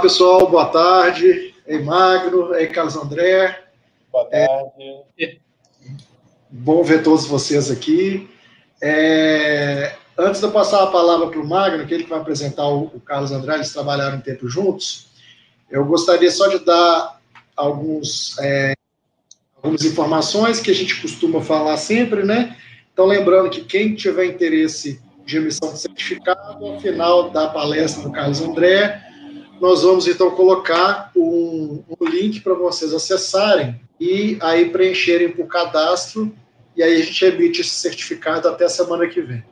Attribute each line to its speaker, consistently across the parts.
Speaker 1: Olá, pessoal, boa tarde. Ei, Magno, ei, Carlos André.
Speaker 2: Boa tarde.
Speaker 1: Bom ver todos vocês aqui. Antes de eu passar a palavra para o Magno, que ele vai apresentar o Carlos André, eles trabalharam um tempo juntos, eu gostaria só de dar algumas informações que a gente costuma falar sempre, né? Então, lembrando que quem tiver interesse de emissão de certificado, ao final da palestra do Carlos André, nós vamos, então, colocar um link para vocês acessarem e aí preencherem por cadastro, e aí a gente emite esse certificado até a semana que vem.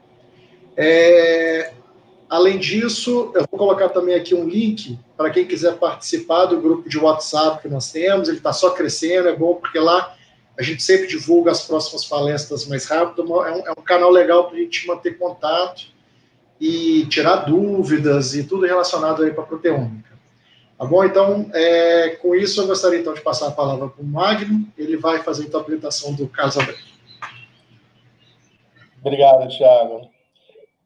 Speaker 1: Além disso, eu vou colocar também aqui um link para quem quiser participar do grupo de WhatsApp que nós temos. Ele está só crescendo, é bom porque lá a gente sempre divulga as próximas palestras mais rápido. É um canal legal para a gente manter contato e tirar dúvidas e tudo relacionado aí para a proteômica. Tá bom? Então, com isso, eu gostaria então de passar a palavra para o Magno. Ele vai fazer então a apresentação do Carlos André.
Speaker 2: Obrigado, Thiago.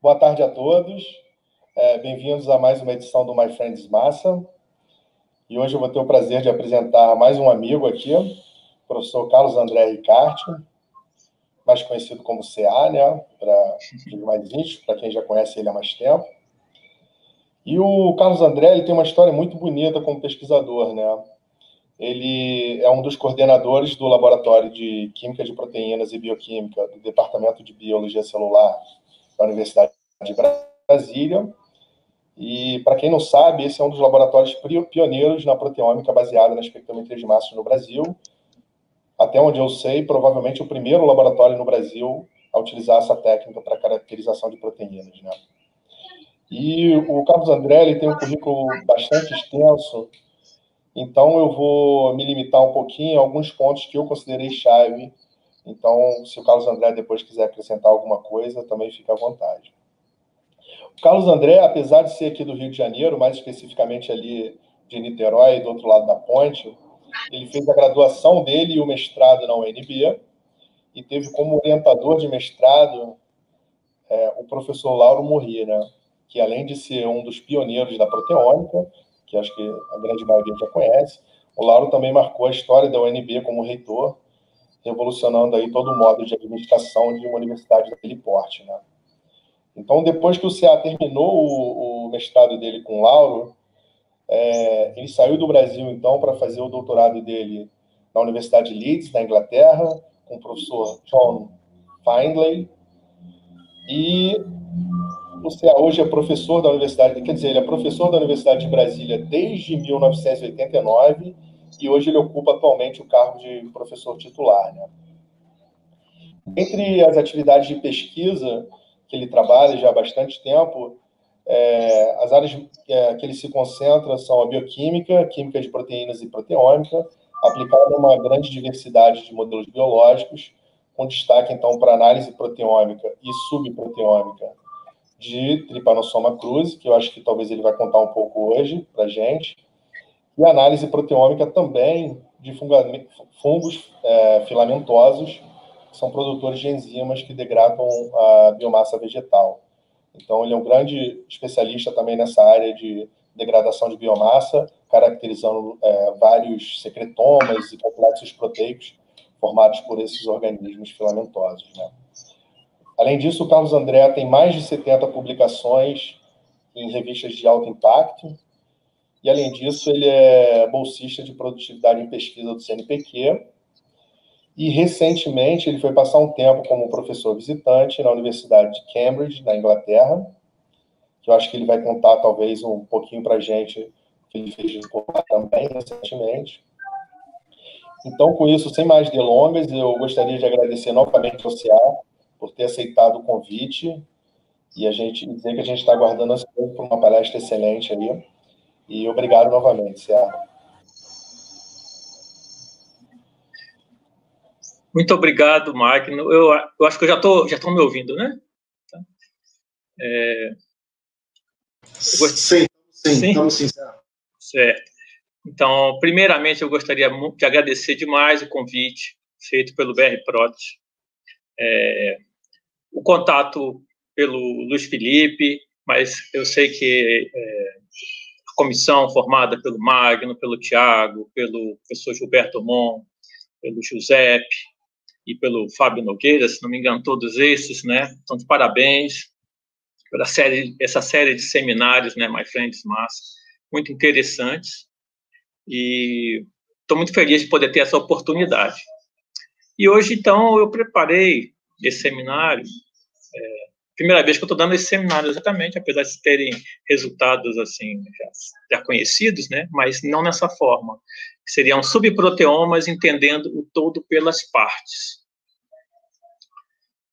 Speaker 2: Boa tarde a todos. Bem-vindos a mais uma edição do My Friends Massa. E hoje eu vou ter o prazer de apresentar mais um amigo aqui, o professor Carlos André Ricarte, mais conhecido como CA, né? Para os mais íntimos, para quem já conhece ele há mais tempo. E o Carlos André ele tem uma história muito bonita como pesquisador, né? Ele é um dos coordenadores do Laboratório de Química de Proteínas e Bioquímica do Departamento de Biologia Celular da Universidade de Brasília. E, para quem não sabe, esse é um dos laboratórios pioneiros na proteômica baseada na espectrometria de massas no Brasil. Até onde eu sei, provavelmente o primeiro laboratório no Brasil a utilizar essa técnica para caracterização de proteínas, né? E o Carlos André ele tem um currículo bastante extenso, então eu vou me limitar um pouquinho a alguns pontos que eu considerei chave. Então, se o Carlos André depois quiser acrescentar alguma coisa, também fica à vontade. O Carlos André, apesar de ser aqui do Rio de Janeiro, mais especificamente ali de Niterói, do outro lado da ponte, ele fez a graduação dele e o mestrado na UNB e teve como orientador de mestrado o professor Lauro Morri, né? Que além de ser um dos pioneiros da proteômica, que acho que a grande maioria já conhece, o Lauro também marcou a história da UNB como reitor, revolucionando aí todo o modo de administração de uma universidade daquele porte, né? Então, depois que o CA terminou o mestrado dele com o Lauro, ele saiu do Brasil, então, para fazer o doutorado dele na Universidade de Leeds, na Inglaterra, com o professor John Findlay. E o CA hoje é professor da Universidade, quer dizer, ele é professor da Universidade de Brasília desde 1989 e hoje ele ocupa atualmente o cargo de professor titular, né? Entre as atividades de pesquisa que ele trabalha já há bastante tempo, as áreas que ele se concentra são a bioquímica, química de proteínas e proteômica, aplicada a uma grande diversidade de modelos biológicos, com destaque, então, para análise proteômica e subproteômica de Trypanosoma cruzi, que eu acho que talvez ele vai contar um pouco hoje para a gente, e análise proteômica também de fungos filamentosos, que são produtores de enzimas que degradam a biomassa vegetal. Então, ele é um grande especialista também nessa área de degradação de biomassa, caracterizando vários secretomas e complexos proteicos formados por esses organismos filamentosos, né? Além disso, o Carlos André tem mais de 70 publicações em revistas de alto impacto, e, além disso, ele é bolsista de produtividade em pesquisa do CNPq, e, recentemente, ele foi passar um tempo como professor visitante na Universidade de Cambridge, na Inglaterra, que eu acho que ele vai contar, talvez, um pouquinho para a gente o que ele fez de lá também, recentemente. Então, com isso, sem mais delongas, eu gostaria de agradecer novamente ao CA por ter aceitado o convite e a gente dizer que a gente está aguardando por uma palestra excelente aí. E obrigado novamente, CA.
Speaker 3: Muito obrigado, Magno. Eu acho que já estão me ouvindo, né?
Speaker 1: Sim, estamos sim.
Speaker 3: Certo. Então, primeiramente, eu gostaria de agradecer demais o convite feito pelo BR-Prot. O contato pelo Luiz Felipe, mas eu sei que comissão formada pelo Magno, pelo Tiago, pelo professor Gilberto Mon, pelo Giuseppe e pelo Fábio Nogueira, se não me engano, todos esses, né? Então, de parabéns pela essa série de seminários, né, My Friends Massa, muito interessantes, e estou muito feliz de poder ter essa oportunidade. E hoje, então, eu preparei esse seminário, primeira vez que eu estou dando esse seminário exatamente, apesar de terem resultados, assim, já conhecidos, né, mas não nessa forma. Seriam subproteomas entendendo o todo pelas partes.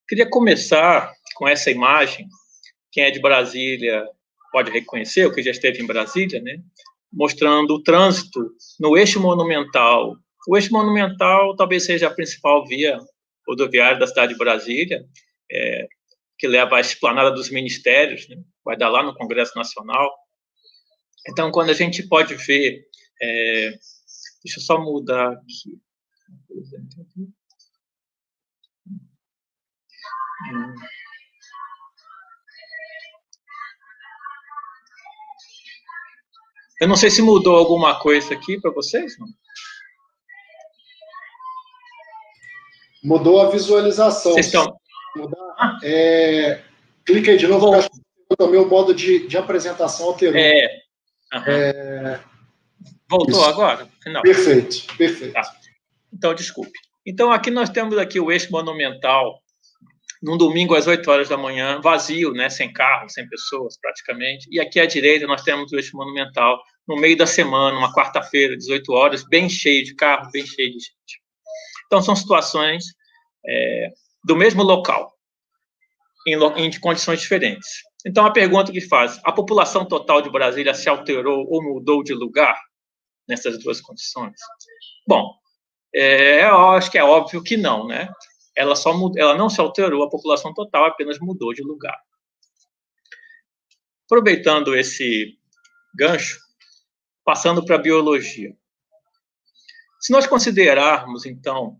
Speaker 3: Queria começar com essa imagem. Quem é de Brasília pode reconhecer, ou que já esteve em Brasília, né? Mostrando o trânsito no eixo monumental. O eixo monumental talvez seja a principal via rodoviária da cidade de Brasília, que leva à esplanada dos ministérios, né? Vai dar lá no Congresso Nacional. Então, quando a gente pode ver... deixa eu só mudar aqui. Eu não sei se mudou alguma coisa aqui para vocês, não?
Speaker 1: Mudou a visualização.
Speaker 3: Vocês estão...
Speaker 1: Clica aí de novo, porque também o modo de apresentação alterou.
Speaker 3: Voltou
Speaker 1: isso.
Speaker 3: Agora? Não.
Speaker 1: Perfeito.
Speaker 3: Tá. Então, desculpe. Então, aqui nós temos aqui o eixo monumental, num domingo às 8 horas da manhã, vazio, né, sem carro, sem pessoas, praticamente. E aqui à direita nós temos o eixo monumental, no meio da semana, uma quarta-feira, 18 horas, bem cheio de carro, bem cheio de gente. Então, são situações do mesmo local, em condições diferentes. Então, a pergunta que faz, a população total de Brasília se alterou ou mudou de lugar nessas duas condições? Bom, eu acho que é óbvio que não, né? Ela não se alterou, a população total apenas mudou de lugar. Aproveitando esse gancho, passando para a biologia. Se nós considerarmos, então,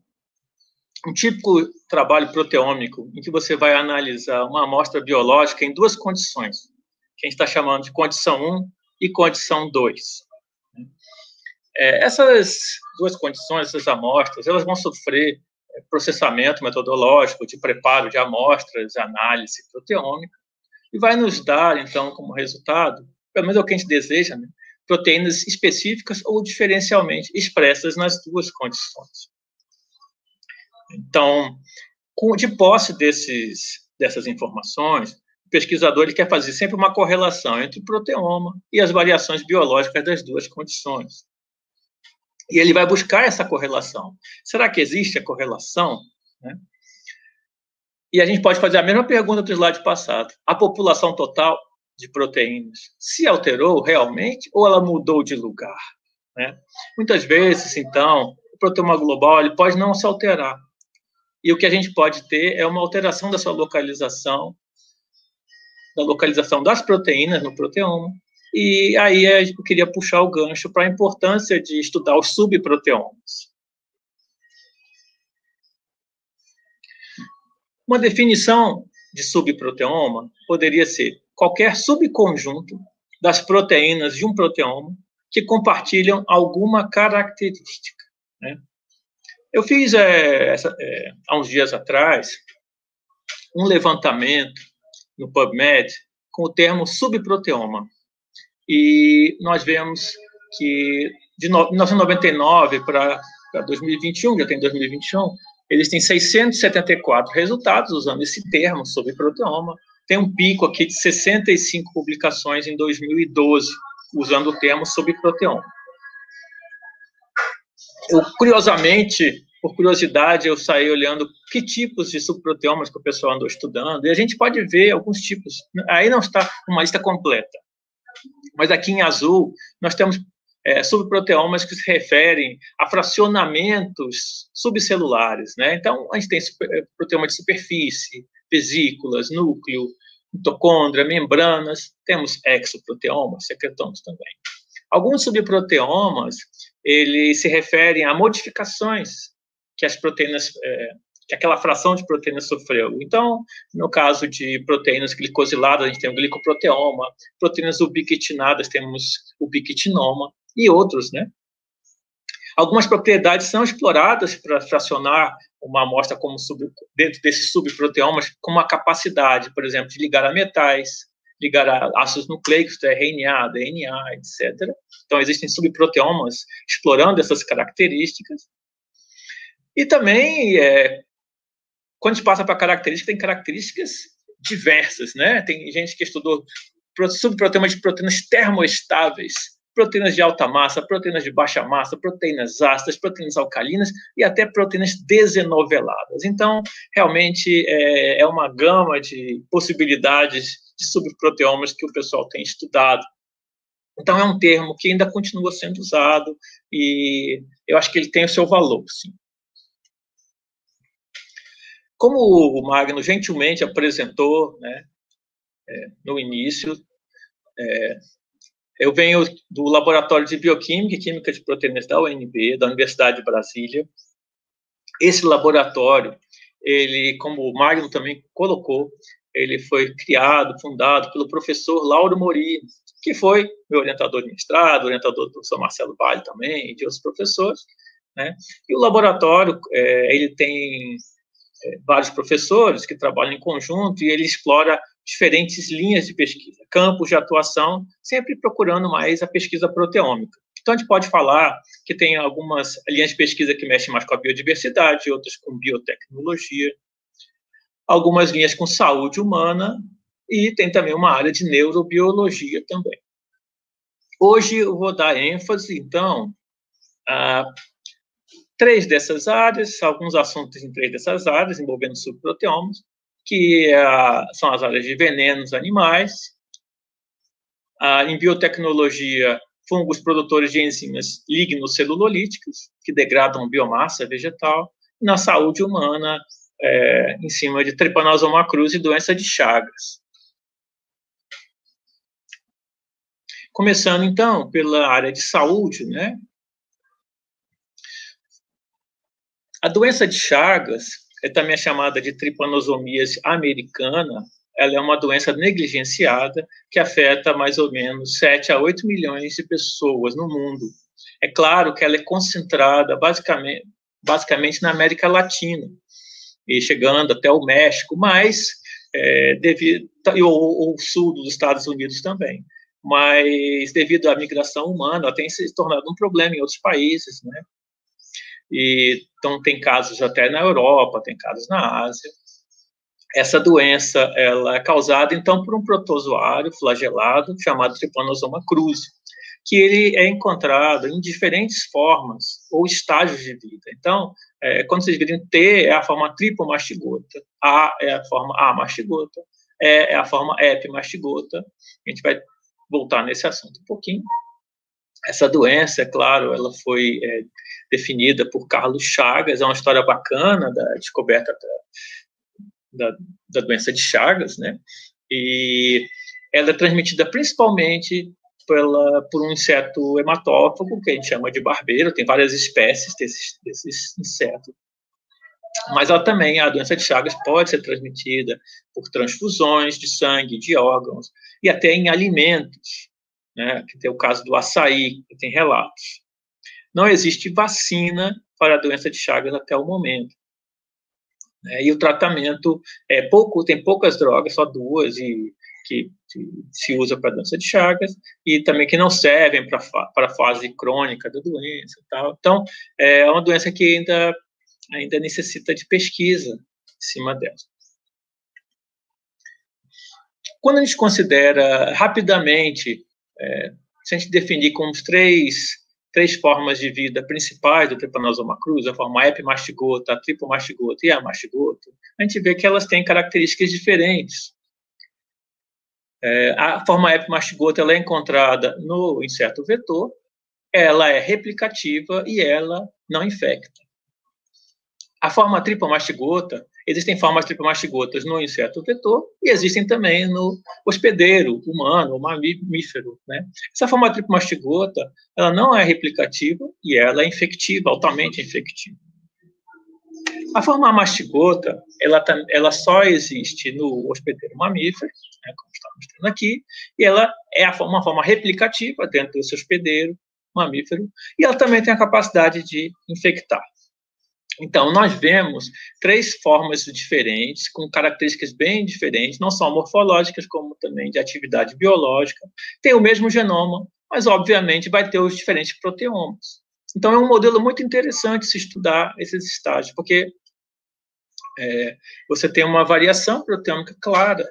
Speaker 3: um típico trabalho proteômico em que você vai analisar uma amostra biológica em duas condições, que a gente está chamando de condição 1 e condição 2. Essas duas condições, essas amostras, elas vão sofrer processamento metodológico de preparo de amostras, análise proteômica, e vai nos dar, então, como resultado, pelo menos é o que a gente deseja, né, proteínas específicas ou diferencialmente expressas nas duas condições. Então, de posse dessas informações, o pesquisador ele quer fazer sempre uma correlação entre o proteoma e as variações biológicas das duas condições. E ele vai buscar essa correlação. Será que existe a correlação? Né? E a gente pode fazer a mesma pergunta do slide passado. A população total de proteínas se alterou realmente ou ela mudou de lugar? Né? Muitas vezes, então, o proteoma global ele pode não se alterar. E o que a gente pode ter é uma alteração da sua localização, da localização das proteínas no proteoma. E aí eu queria puxar o gancho para a importância de estudar os subproteomas. Uma definição de subproteoma poderia ser qualquer subconjunto das proteínas de um proteoma que compartilham alguma característica. Né? Eu fiz, há uns dias atrás, um levantamento no PubMed com o termo subproteoma. E nós vemos que, de 1999 para 2021, já tem 2021, eles têm 674 resultados usando esse termo subproteoma. Tem um pico aqui de 65 publicações em 2012, usando o termo subproteoma. Curiosamente, por curiosidade, eu saí olhando que tipos de subproteomas que o pessoal andou estudando, e a gente pode ver alguns tipos. Aí não está uma lista completa. Mas aqui em azul, nós temos subproteomas que se referem a fracionamentos subcelulares. Né? Então, a gente tem proteoma de superfície, vesículas, núcleo, mitocôndria, membranas, temos exoproteomas, secretômios também. Alguns subproteomas, eles se referem a modificações que as proteínas que aquela fração de proteína sofreu. Então, no caso de proteínas glicosiladas, a gente tem o glicoproteoma, proteínas ubiquitinadas, temos o ubiquitinoma e outros, né? Algumas propriedades são exploradas para fracionar uma amostra como dentro desses subproteomas com uma capacidade, por exemplo, de ligar a metais, ligar a ácidos nucleicos, RNA, DNA, etc. Então, existem subproteomas explorando essas características. E também, quando a gente passa para características, tem características diversas, né? Tem gente que estudou subproteomas de proteínas termoestáveis, proteínas de alta massa, proteínas de baixa massa, proteínas ácidas, proteínas alcalinas e até proteínas desenoveladas. Então, realmente, é uma gama de possibilidades de subproteomas que o pessoal tem estudado. Então, é um termo que ainda continua sendo usado e eu acho que ele tem o seu valor, sim. Como o Magno gentilmente apresentou, né, no início, eu venho do Laboratório de Bioquímica e Química de Proteínas da UNB, da Universidade de Brasília. Esse laboratório, ele, como o Magno também colocou, ele foi criado, fundado pelo professor Lauro Morini, que foi meu orientador de mestrado, orientador do professor Marcelo Vale também, e de outros professores, né? E o laboratório, ele tem vários professores que trabalham em conjunto e ele explora diferentes linhas de pesquisa, campos de atuação, sempre procurando mais a pesquisa proteômica. Então, a gente pode falar que tem algumas linhas de pesquisa que mexem mais com a biodiversidade, outras com biotecnologia, algumas linhas com saúde humana e tem também uma área de neurobiologia também. Hoje eu vou dar ênfase, então, a 3 dessas áreas, alguns assuntos em 3 dessas áreas, envolvendo subproteomas, que são as áreas de venenos animais, em biotecnologia, fungos produtores de enzimas lignocelulolíticas, que degradam biomassa vegetal, e na saúde humana, em cima de Trypanosoma cruzi e doença de Chagas. Começando, então, pela área de saúde, né? A doença de Chagas também é chamada de tripanosomiase americana. Ela é uma doença negligenciada que afeta mais ou menos 7 a 8 milhões de pessoas no mundo. É claro que ela é concentrada basicamente na América Latina, e chegando até o México, mas o sul dos Estados Unidos também. Mas devido à migração humana, ela tem se tornado um problema em outros países, né? E, então, tem casos até na Europa, tem casos na Ásia. Essa doença ela é causada, então, por um protozoário flagelado chamado Trypanosoma cruzi, que ele é encontrado em diferentes formas ou estágios de vida. Então, quando vocês virem T, é a forma tripomastigota, A é a forma A-mastigota, E é a forma epimastigota. A gente vai voltar nesse assunto um pouquinho. Essa doença, é claro, ela foi definida por Carlos Chagas, é uma história bacana da descoberta da doença de Chagas, né? E ela é transmitida principalmente por um inseto hematófago, que a gente chama de barbeiro, tem várias espécies desses insetos. Mas ela também, a doença de Chagas pode ser transmitida por transfusões de sangue, de órgãos, e até em alimentos, né, que tem o caso do açaí, que tem relatos. Não existe vacina para a doença de Chagas até o momento. E o tratamento tem poucas drogas, só 2, que se usa para a doença de Chagas, e também que não servem para a fase crônica da doença. Tal. Então, é uma doença que ainda necessita de pesquisa em cima dela. Quando a gente considera rapidamente, se a gente definir como os três formas de vida principais do Trypanosoma cruzi, a forma epimastigota, a tripomastigota e a mastigota, a gente vê que elas têm características diferentes. A forma epimastigota ela é encontrada no inseto vetor, ela é replicativa e ela não infecta. A forma tripomastigota, existem formas tripomastigotas no inseto vetor e existem também no hospedeiro humano, ou mamífero, né? Essa forma tripomastigota, ela não é replicativa e ela é infectiva, altamente infectiva. A forma mastigota, ela só existe no hospedeiro mamífero, né, como está mostrando aqui, e ela é uma forma replicativa dentro desse hospedeiro mamífero, e ela também tem a capacidade de infectar. Então, nós vemos 3 formas diferentes, com características bem diferentes, não só morfológicas, como também de atividade biológica. Tem o mesmo genoma, mas, obviamente, vai ter os diferentes proteomas. Então, é um modelo muito interessante se estudar esses estágios, porque você tem uma variação proteômica clara,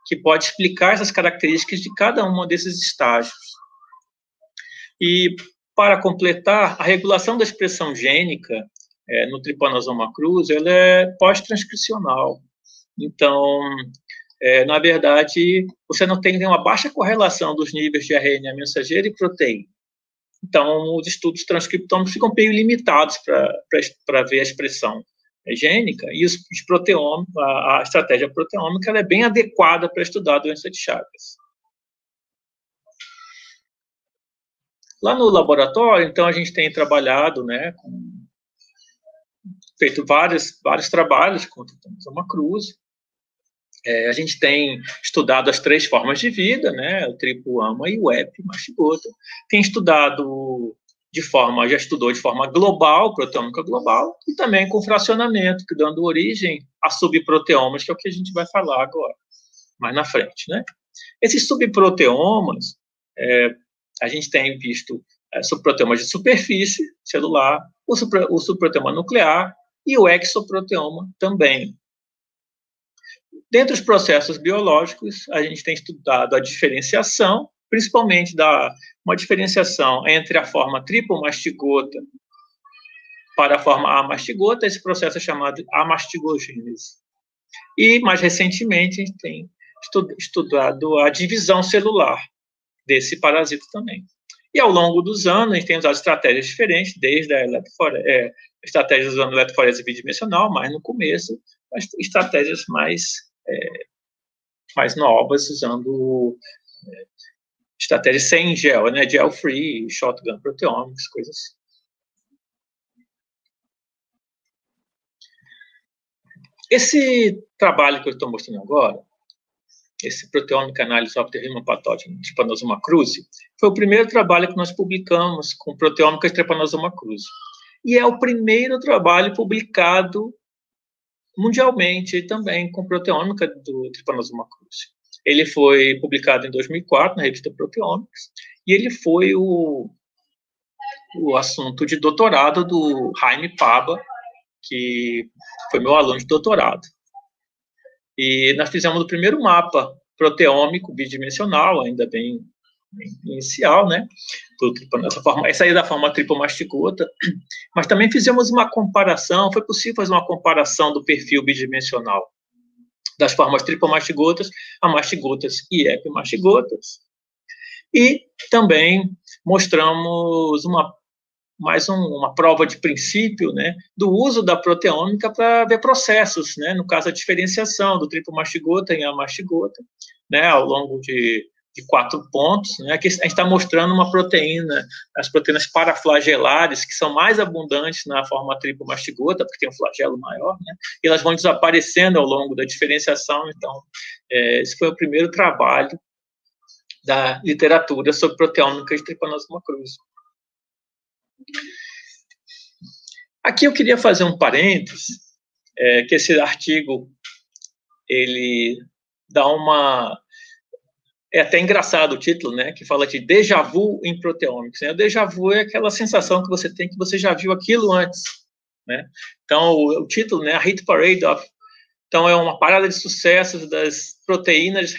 Speaker 3: que pode explicar essas características de cada um desses estágios. E, para completar, a regulação da expressão gênica no Trypanosoma cruzi, ela é pós-transcricional. Então, na verdade, você não tem uma baixa correlação dos níveis de RNA mensageiro e proteína. Então, os estudos transcriptômicos ficam meio limitados para ver a expressão gênica, e a estratégia proteômica ela é bem adequada para estudar a doença de Chagas. Lá no laboratório, então, a gente tem trabalhado, né, feito vários trabalhos com o Trypanosoma cruzi. A gente tem estudado as 3 formas de vida, né, o tripo-ama e o epi-mastigota. Tem estudado já estudou de forma global, proteômica global, e também com fracionamento, que dando origem a subproteomas, que é o que a gente vai falar agora, mais na frente, né? Esses subproteomas, a gente tem visto subproteomas de superfície celular, o subproteoma nuclear e o exoproteoma também. Dentre os processos biológicos, a gente tem estudado a diferenciação, principalmente uma diferenciação entre a forma tripomastigota para a forma amastigota. Esse processo é chamado amastigogênese. E, mais recentemente, a gente tem estudado a divisão celular desse parasita também. E, ao longo dos anos, a gente tem usado estratégias diferentes, desde a estratégias usando eletroforese bidimensional, mas no começo, as estratégias mais novas, usando estratégias sem gel, né, gel-free, shotgun proteomics, coisas assim. Esse trabalho que eu estou mostrando agora, esse Proteomic Analysis of the Human Pathogen Trypanosoma cruzi, foi o primeiro trabalho que nós publicamos com proteômica de Trypanosoma cruzi. E é o primeiro trabalho publicado mundialmente também com proteômica do Trypanosoma cruzi. Ele foi publicado em 2004 na revista Proteomics, e ele foi o assunto de doutorado do Jaime Paba, que foi meu aluno de doutorado. E nós fizemos o primeiro mapa proteômico bidimensional, ainda bem inicial, né? Essa aí é da forma tripomastigota, mas também fizemos uma comparação, foi possível fazer uma comparação do perfil bidimensional das formas tripomastigotas, amastigotas e epimastigotas. E também mostramos mais uma prova de princípio, né, do uso da proteômica para ver processos, né, no caso a diferenciação do tripomastigota em amastigota, né, ao longo de 4 pontos, né, aqui a gente está mostrando uma proteína, as proteínas paraflagelares, que são mais abundantes na forma tripomastigota, porque tem um flagelo maior, né, e elas vão desaparecendo ao longo da diferenciação. Então, esse foi o primeiro trabalho da literatura sobre proteômica de Trypanosoma cruzi. Aqui eu queria fazer um parênteses, que esse artigo, ele dá é até engraçado o título, né, que fala de déjà vu em proteômics. Né? O déjà vu é aquela sensação que você tem que você já viu aquilo antes. Né? Então, o título, né, a Hit Parade of... Então, é uma parada de sucessos das proteínas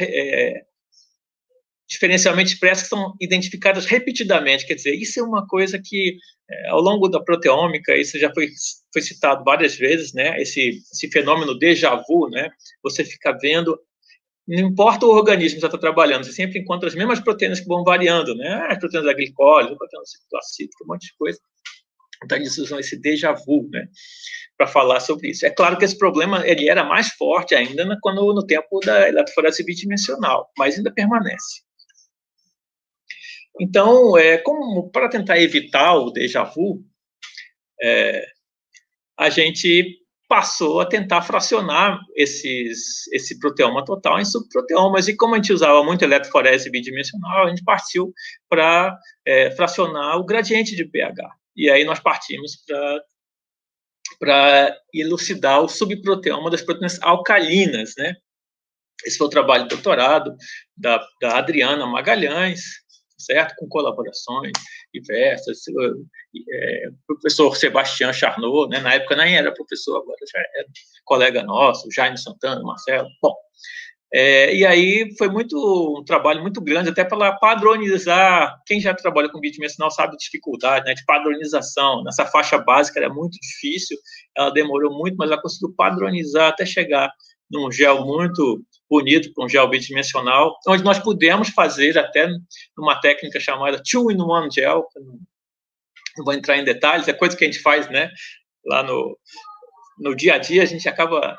Speaker 3: diferencialmente expressas que são identificadas repetidamente. Quer dizer, isso é uma coisa que, ao longo da proteômica, isso já foi citado várias vezes, né, esse fenômeno déjà vu, né, você fica vendo, não importa o organismo que você está trabalhando, você sempre encontra as mesmas proteínas que vão variando, né, as proteínas da glicose, as proteínas cicloacídicas, um monte de coisa. Então, eles usam esse déjà vu, né, para falar sobre isso. É claro que esse problema ele era mais forte ainda no tempo da eletroforese bidimensional, mas ainda permanece. Então, como para tentar evitar o déjà vu, a gente passou a tentar fracionar esse proteoma total em subproteomas, e como a gente usava muito eletroforese bidimensional, a gente partiu para fracionar o gradiente de pH. E aí nós partimos para elucidar o subproteoma das proteínas alcalinas, né? Esse foi o trabalho de doutorado da Adriana Magalhães, certo? Com colaborações diversas, professor Sebastião Charnot, né? Na época nem era professor, agora já era colega nosso, Jaime Santana, Marcelo. Bom, e aí foi um trabalho muito grande, até para padronizar. Quem já trabalha com bidimensional sabe a dificuldade, né, de padronização. Nessa faixa básica era muito difícil, ela demorou muito, mas ela conseguiu padronizar até chegar num gel muito bonito, para um gel bidimensional, onde nós pudemos fazer até numa técnica chamada two-in-one gel. Não vou entrar em detalhes, é coisa que a gente faz, né, lá no dia a dia. A gente acaba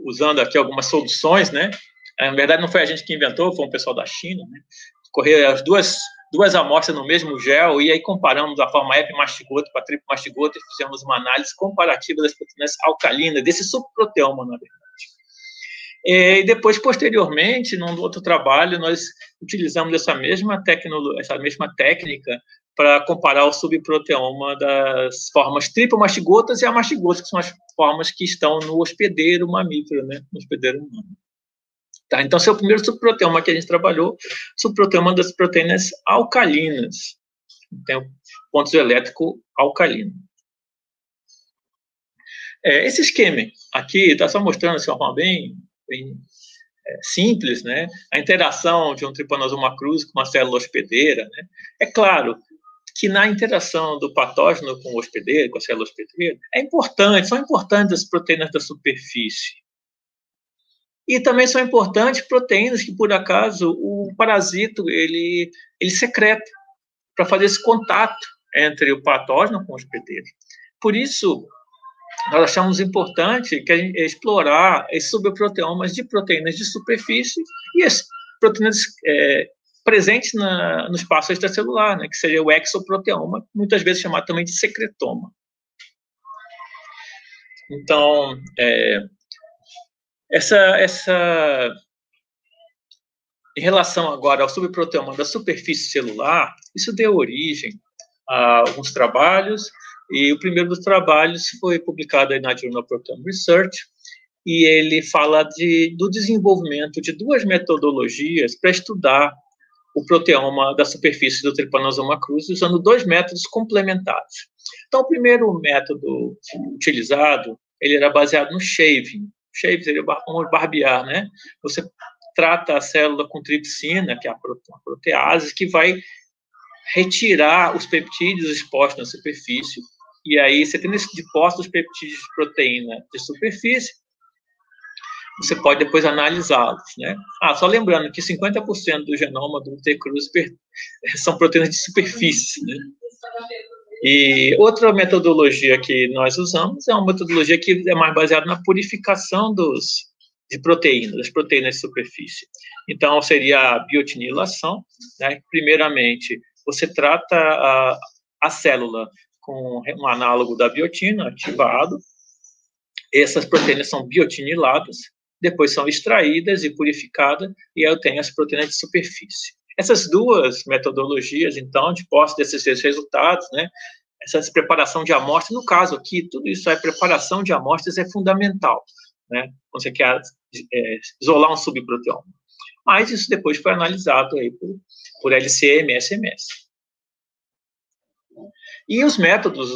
Speaker 3: usando aqui algumas soluções, né? Na verdade, não foi a gente que inventou, foi um pessoal da China, né? Correr as duas amostras no mesmo gel, e aí comparamos a forma epimastigoto para tripomastigoto e fizemos uma análise comparativa das proteínas alcalinas, desse subproteoma, na verdade. E depois, posteriormente, num outro trabalho, nós utilizamos essa mesma técnica para comparar o subproteoma das formas tripomastigotas e amastigotas, que são as formas que estão no hospedeiro mamífero, né? No hospedeiro humano. Tá? Então, esse é o primeiro subproteoma que a gente trabalhou, subproteoma das proteínas alcalinas. Tem pontos elétrico alcalino. Esse esquema aqui está só mostrando assim, uma forma bem simples, né? A interação de um Trypanosoma cruzi com uma célula hospedeira, né? É claro que na interação do patógeno com o hospedeiro, com a célula hospedeira, são importantes as proteínas da superfície. E também são importantes proteínas que, por acaso, o parasito ele secreta para fazer esse contato entre o patógeno com o hospedeiro. Por isso, nós achamos importante que a gente explorar esses subproteomas de proteínas de superfície e as proteínas presentes no espaço extracelular, né, que seria o exoproteoma, muitas vezes chamado também de secretoma. Então, em relação agora ao subproteoma da superfície celular, isso deu origem a alguns trabalhos, e o primeiro dos trabalhos foi publicado aí na Journal Proteome Research, e ele fala do desenvolvimento de duas metodologias para estudar o proteoma da superfície do Trypanosoma cruzi, usando dois métodos complementares. Então, o primeiro método utilizado, ele era baseado no shaving. Shave seria barbear, né? Você trata a célula com tripsina, que é a protease, que vai retirar os peptídeos expostos na superfície, e aí você tendo esse depósito dos peptídeos de proteína de superfície, você pode depois analisá-los, né? Só lembrando que 50% do genoma do T. cruzi são proteínas de superfície, né? E outra metodologia que nós usamos é uma metodologia que é mais baseada na purificação de proteínas, das proteínas de superfície. Então, seria a biotinilação, né? Primeiramente, você trata a célula com um análogo da biotina ativado, essas proteínas são biotiniladas, depois são extraídas e purificadas, e aí eu tenho as proteínas de superfície. Essas duas metodologias, então, de posse desses resultados, né, essa preparação de amostras, no caso aqui, tudo isso preparação de amostras é fundamental, né, quando você quer isolar um subproteoma. Mas isso depois foi analisado aí por LCM e SMS. E os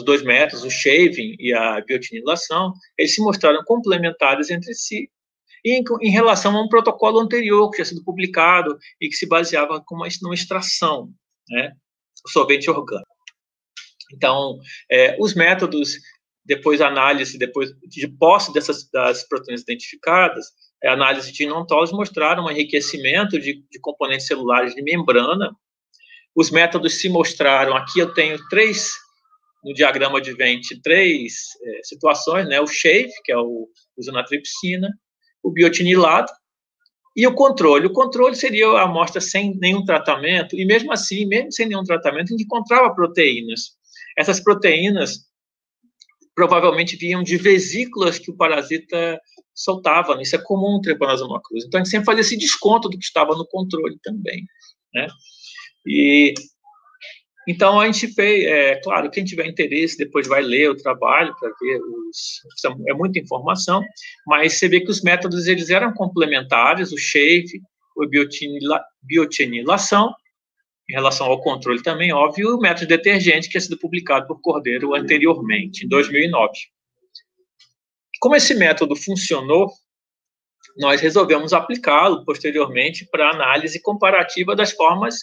Speaker 3: dois métodos, o shaving e a biotinilação, eles se mostraram complementares entre si, em relação a um protocolo anterior que tinha sido publicado e que se baseava numa extração, né, o solvente orgânico. Então, os métodos, depois análise, depois de posse das proteínas identificadas, a análise de non-autologous mostraram um enriquecimento de componentes celulares de membrana. Os métodos se mostraram, aqui eu tenho no diagrama de Venn, três situações, né, o shave, que é o uso na tripsina, o biotinilado e o controle. O controle seria a amostra sem nenhum tratamento, e mesmo assim, mesmo sem nenhum tratamento, a gente encontrava proteínas. Essas proteínas provavelmente vinham de vesículas que o parasita soltava, né? Isso é comum no Trypanosoma cruzi. Então, a gente sempre fazia esse desconto do que estava no controle também, né? E então a gente fez, claro, quem tiver interesse depois vai ler o trabalho para ver é muita informação, mas você vê que os métodos eles eram complementares, o SHAFE, a biotinilação, em relação ao controle também, óbvio, e o método detergente que tinha sido publicado por Cordeiro anteriormente, em 2009. Como esse método funcionou, nós resolvemos aplicá-lo posteriormente para análise comparativa das formas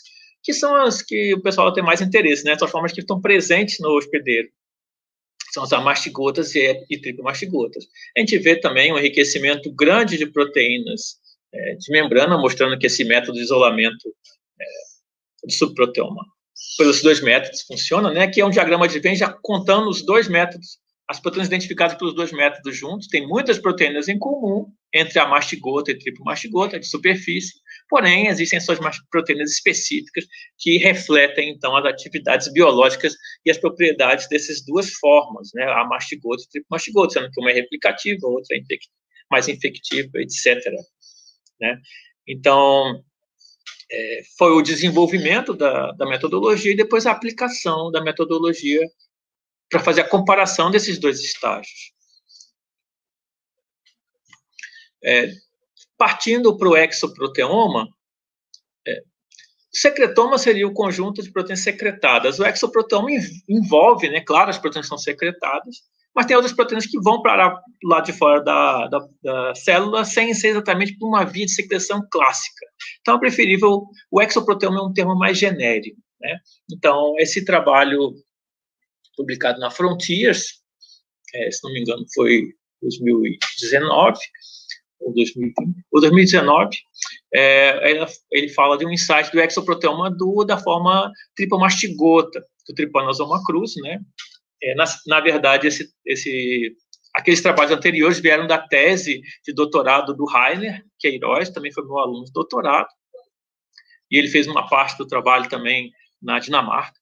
Speaker 3: que são as que o pessoal tem mais interesse, né? São as formas que estão presentes no hospedeiro. São as amastigotas e tripomastigotas. A gente vê também um enriquecimento grande de proteínas de membrana, mostrando que esse método de isolamento de subproteoma pelos dois métodos funciona, né? Aqui é um diagrama de Venn já contando os dois métodos, as proteínas identificadas pelos dois métodos juntos. Tem muitas proteínas em comum entre a mastigota e tripomastigota de superfície, porém existem suas proteínas específicas que refletem então as atividades biológicas e as propriedades dessas duas formas, né? A mastigota e tripomastigota, sendo que uma é replicativa, a outra é mais infectiva, etc. Né? Então foi o desenvolvimento da metodologia e depois a aplicação da metodologia para fazer a comparação desses dois estágios. Partindo para o exoproteoma, secretoma seria o conjunto de proteínas secretadas. O exoproteoma envolve, né, claro, as proteínas são secretadas, mas tem outras proteínas que vão para lá de fora da célula sem ser exatamente por uma via de secreção clássica. Então, é preferível, o exoproteoma é um termo mais genérico, né? Então, esse trabalho publicado na Frontiers, se não me engano, foi 2019, ou 2020, ou 2019, ele fala de um insight do exoproteoma da forma tripomastigota, do Trypanosoma cruzi, né? Na verdade, aqueles trabalhos anteriores vieram da tese de doutorado do Rainer Queiroz, também foi meu aluno de doutorado, e ele fez uma parte do trabalho também na Dinamarca.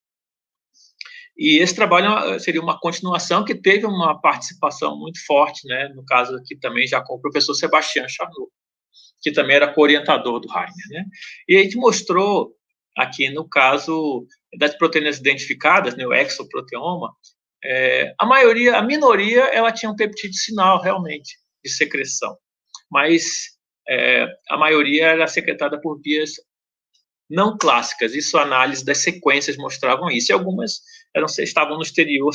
Speaker 3: E esse trabalho seria uma continuação que teve uma participação muito forte, né, no caso aqui também já com o professor Sebastian Charnot, que também era co-orientador do Rainer, né? E a gente mostrou aqui no caso das proteínas identificadas, né, o exoproteoma, a minoria, ela tinha um peptídeo sinal, realmente, de secreção. Mas a maioria era secretada por vias não clássicas. Isso, a análise das sequências mostravam isso. E algumas estavam no exterior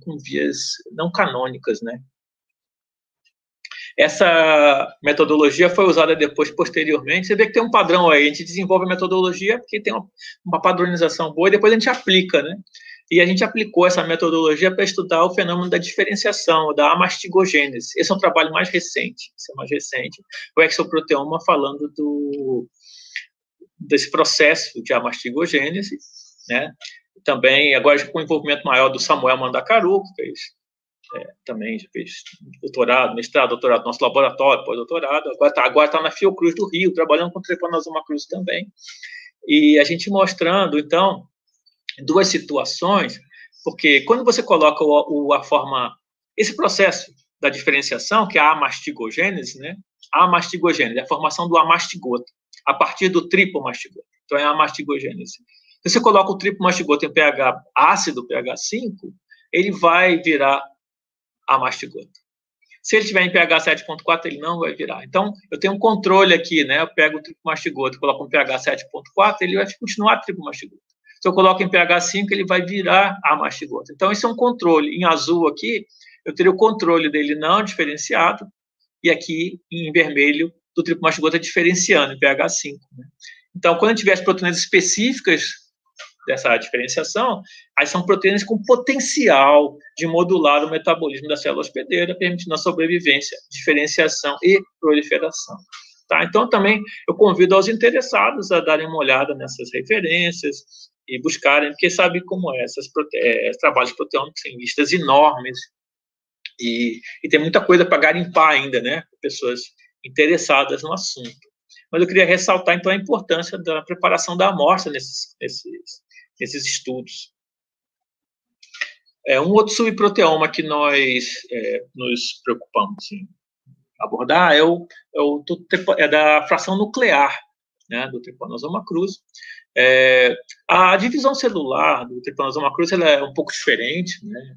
Speaker 3: com vias não canônicas, né? Essa metodologia foi usada depois, posteriormente. Você vê que tem um padrão aí. A gente desenvolve a metodologia porque tem uma padronização boa e depois a gente aplica, né? E a gente aplicou essa metodologia para estudar o fenômeno da diferenciação, da amastigogênese. Esse é um trabalho mais recente, o exoproteoma falando desse processo de amastigogênese, né? Também, agora com o envolvimento maior do Samuel Mandacaru, que fez, também já fez doutorado, mestrado, doutorado no nosso laboratório, pós-doutorado, agora tá na Fiocruz do Rio, trabalhando com Trypanosoma cruzi também. E a gente mostrando, então, duas situações, porque quando você coloca esse processo da diferenciação, que é a amastigogênese, né? A amastigogênese, a formação do amastigota, a partir do tripomastigota. Então, é a amastigogênese. Se você coloca o tripomastigota em pH ácido, pH 5, ele vai virar amastigota. Se ele estiver em pH 7.4, ele não vai virar. Então, eu tenho um controle aqui, né? Eu pego o tripomastigota e coloco um pH 7.4, ele vai continuar tripomastigota. Se eu coloco em pH 5, ele vai virar amastigota. Então, esse é um controle. Em azul aqui, eu teria o controle dele não diferenciado, e aqui, em vermelho, do tripomastigota diferenciando, em pH 5. Né? Então, quando tiver as proteínas específicas dessa diferenciação, aí são proteínas com potencial de modular o metabolismo da célula hospedeira, permitindo a sobrevivência, diferenciação e proliferação. Tá? Então, também eu convido aos interessados a darem uma olhada nessas referências e buscarem, porque sabe como é, esses trabalhos proteômicos têm listas enormes e tem muita coisa para garimpar ainda, né? Pessoas interessadas no assunto. Mas eu queria ressaltar, então, a importância da preparação da amostra nesses estudos. Um outro subproteoma que nós nos preocupamos em abordar é da fração nuclear, né, do Trypanosoma cruzi. A divisão celular do Trypanosoma cruzi ela é um pouco diferente, né,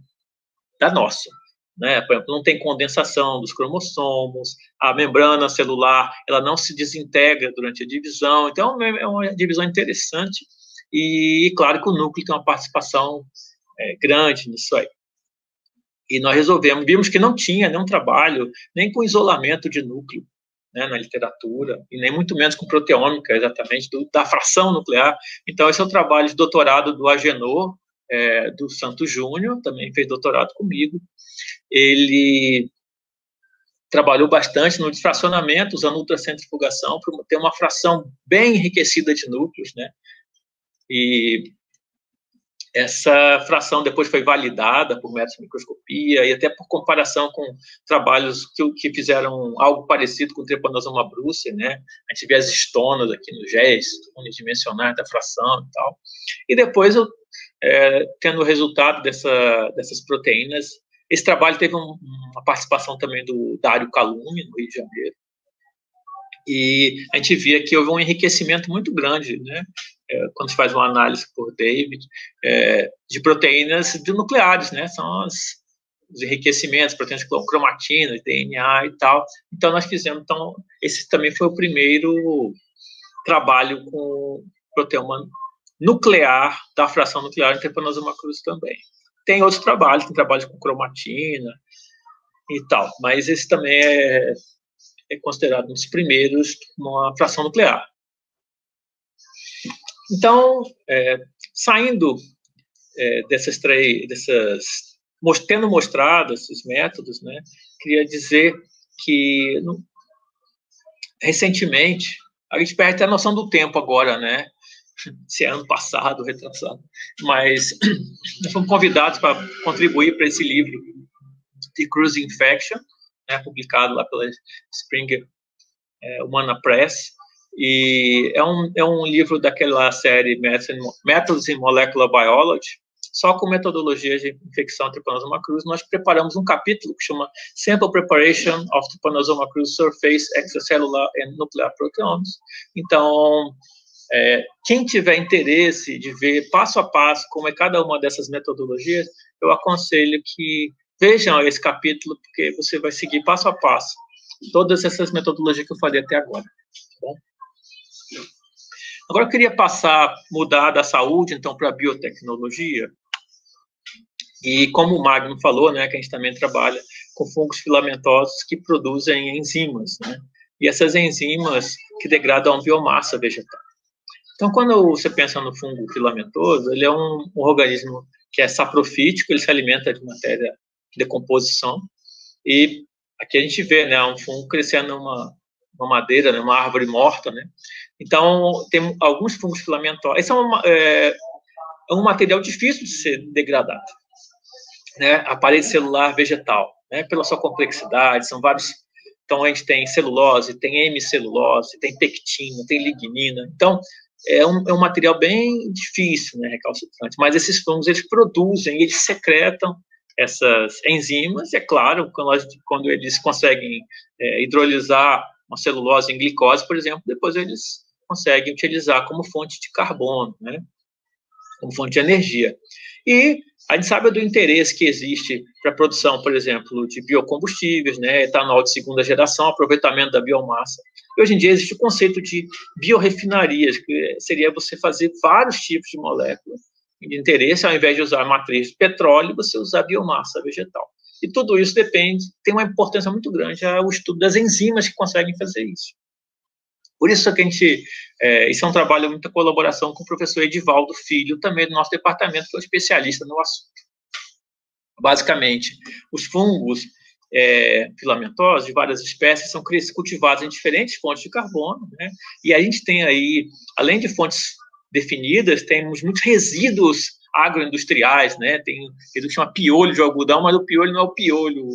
Speaker 3: da nossa. Né? Por exemplo, não tem condensação dos cromossomos, a membrana celular ela não se desintegra durante a divisão, então é uma divisão interessante e claro que o núcleo tem uma participação grande nisso aí. E nós vimos que não tinha nenhum trabalho, nem com isolamento de núcleo, né, na literatura, e nem muito menos com proteômica, exatamente, da fração nuclear. Então, esse é o trabalho de doutorado do Agenor, do Santos Júnior, também fez doutorado comigo. Ele trabalhou bastante no desfracionamento, usando ultracentrifugação, para ter uma fração bem enriquecida de núcleos, né? E essa fração depois foi validada por métodos de microscopia e até por comparação com trabalhos que fizeram algo parecido com o Trypanosoma brucei, né? A gente vê as estonas aqui no GES, unidimensionais da fração e tal. E depois, tendo o resultado dessas proteínas, esse trabalho teve uma participação também do Dário Calumni, no Rio de Janeiro. E a gente via que houve um enriquecimento muito grande, né? Quando se faz uma análise por David, de proteínas nucleares, né? São os enriquecimentos, proteínas de cromatina, de DNA e tal. Então, nós fizemos... Então, esse também foi o primeiro trabalho com proteoma nuclear, da fração nuclear em Trypanosoma cruzi também. Tem outros trabalhos, tem trabalhos com cromatina e tal, mas esse também é considerado um dos primeiros uma fração nuclear. Então, saindo tendo mostrado esses métodos, né, queria dizer que recentemente a gente perde a noção do tempo agora, né? Se é ano passado, retrasado, mas nós fomos convidados para contribuir para esse livro de Cruzi Infection, né, publicado lá pela Springer Humana Press, e é um livro daquela série Methods in Molecular Biology, só com metodologias de infecção Trypanosoma cruzi. Nós preparamos um capítulo que chama Sample Preparation of Trypanosoma cruzi Surface Extracellular and Nuclear Proteomes. Então, quem tiver interesse de ver passo a passo como é cada uma dessas metodologias, eu aconselho que vejam esse capítulo, porque você vai seguir passo a passo todas essas metodologias que eu falei até agora. Tá bom? Agora eu queria mudar da saúde, então, para a biotecnologia. E como o Magno falou, né, que a gente também trabalha com fungos filamentosos que produzem enzimas, né? E essas enzimas que degradam a biomassa vegetal. Então, quando você pensa no fungo filamentoso, ele é um organismo que é saprofítico, ele se alimenta de matéria de decomposição, e aqui a gente vê, né, um fungo crescendo numa madeira, né, uma árvore morta, né? Então, tem alguns fungos filamentosos. Esse é um material difícil de ser degradado, né? A parede celular vegetal, né, pela sua complexidade, são vários. Então, a gente tem celulose, tem hemicelulose, tem pectina, tem lignina. Então, é um material bem difícil, né, recalcitrante, mas esses fungos, eles produzem, eles secretam essas enzimas, e é claro, quando eles conseguem hidrolisar uma celulose em glicose, por exemplo, depois eles conseguem utilizar como fonte de carbono, né, como fonte de energia. E a gente sabe do interesse que existe para a produção, por exemplo, de biocombustíveis, né, etanol de segunda geração, aproveitamento da biomassa. E hoje em dia existe o conceito de biorefinarias, que seria você fazer vários tipos de moléculas de interesse, ao invés de usar matriz de petróleo, você usar biomassa vegetal. E tudo isso tem uma importância muito grande ao estudo das enzimas que conseguem fazer isso. Por isso que isso é um trabalho, muita colaboração com o professor Edivaldo Filho, também do nosso departamento, que é um especialista no assunto. Basicamente, os fungos filamentosos de várias espécies são cultivados em diferentes fontes de carbono, né? E a gente tem aí, além de fontes definidas, temos muitos resíduos agroindustriais, né? Tem aquilo que chama piolho de algodão, mas o piolho não é o piolho,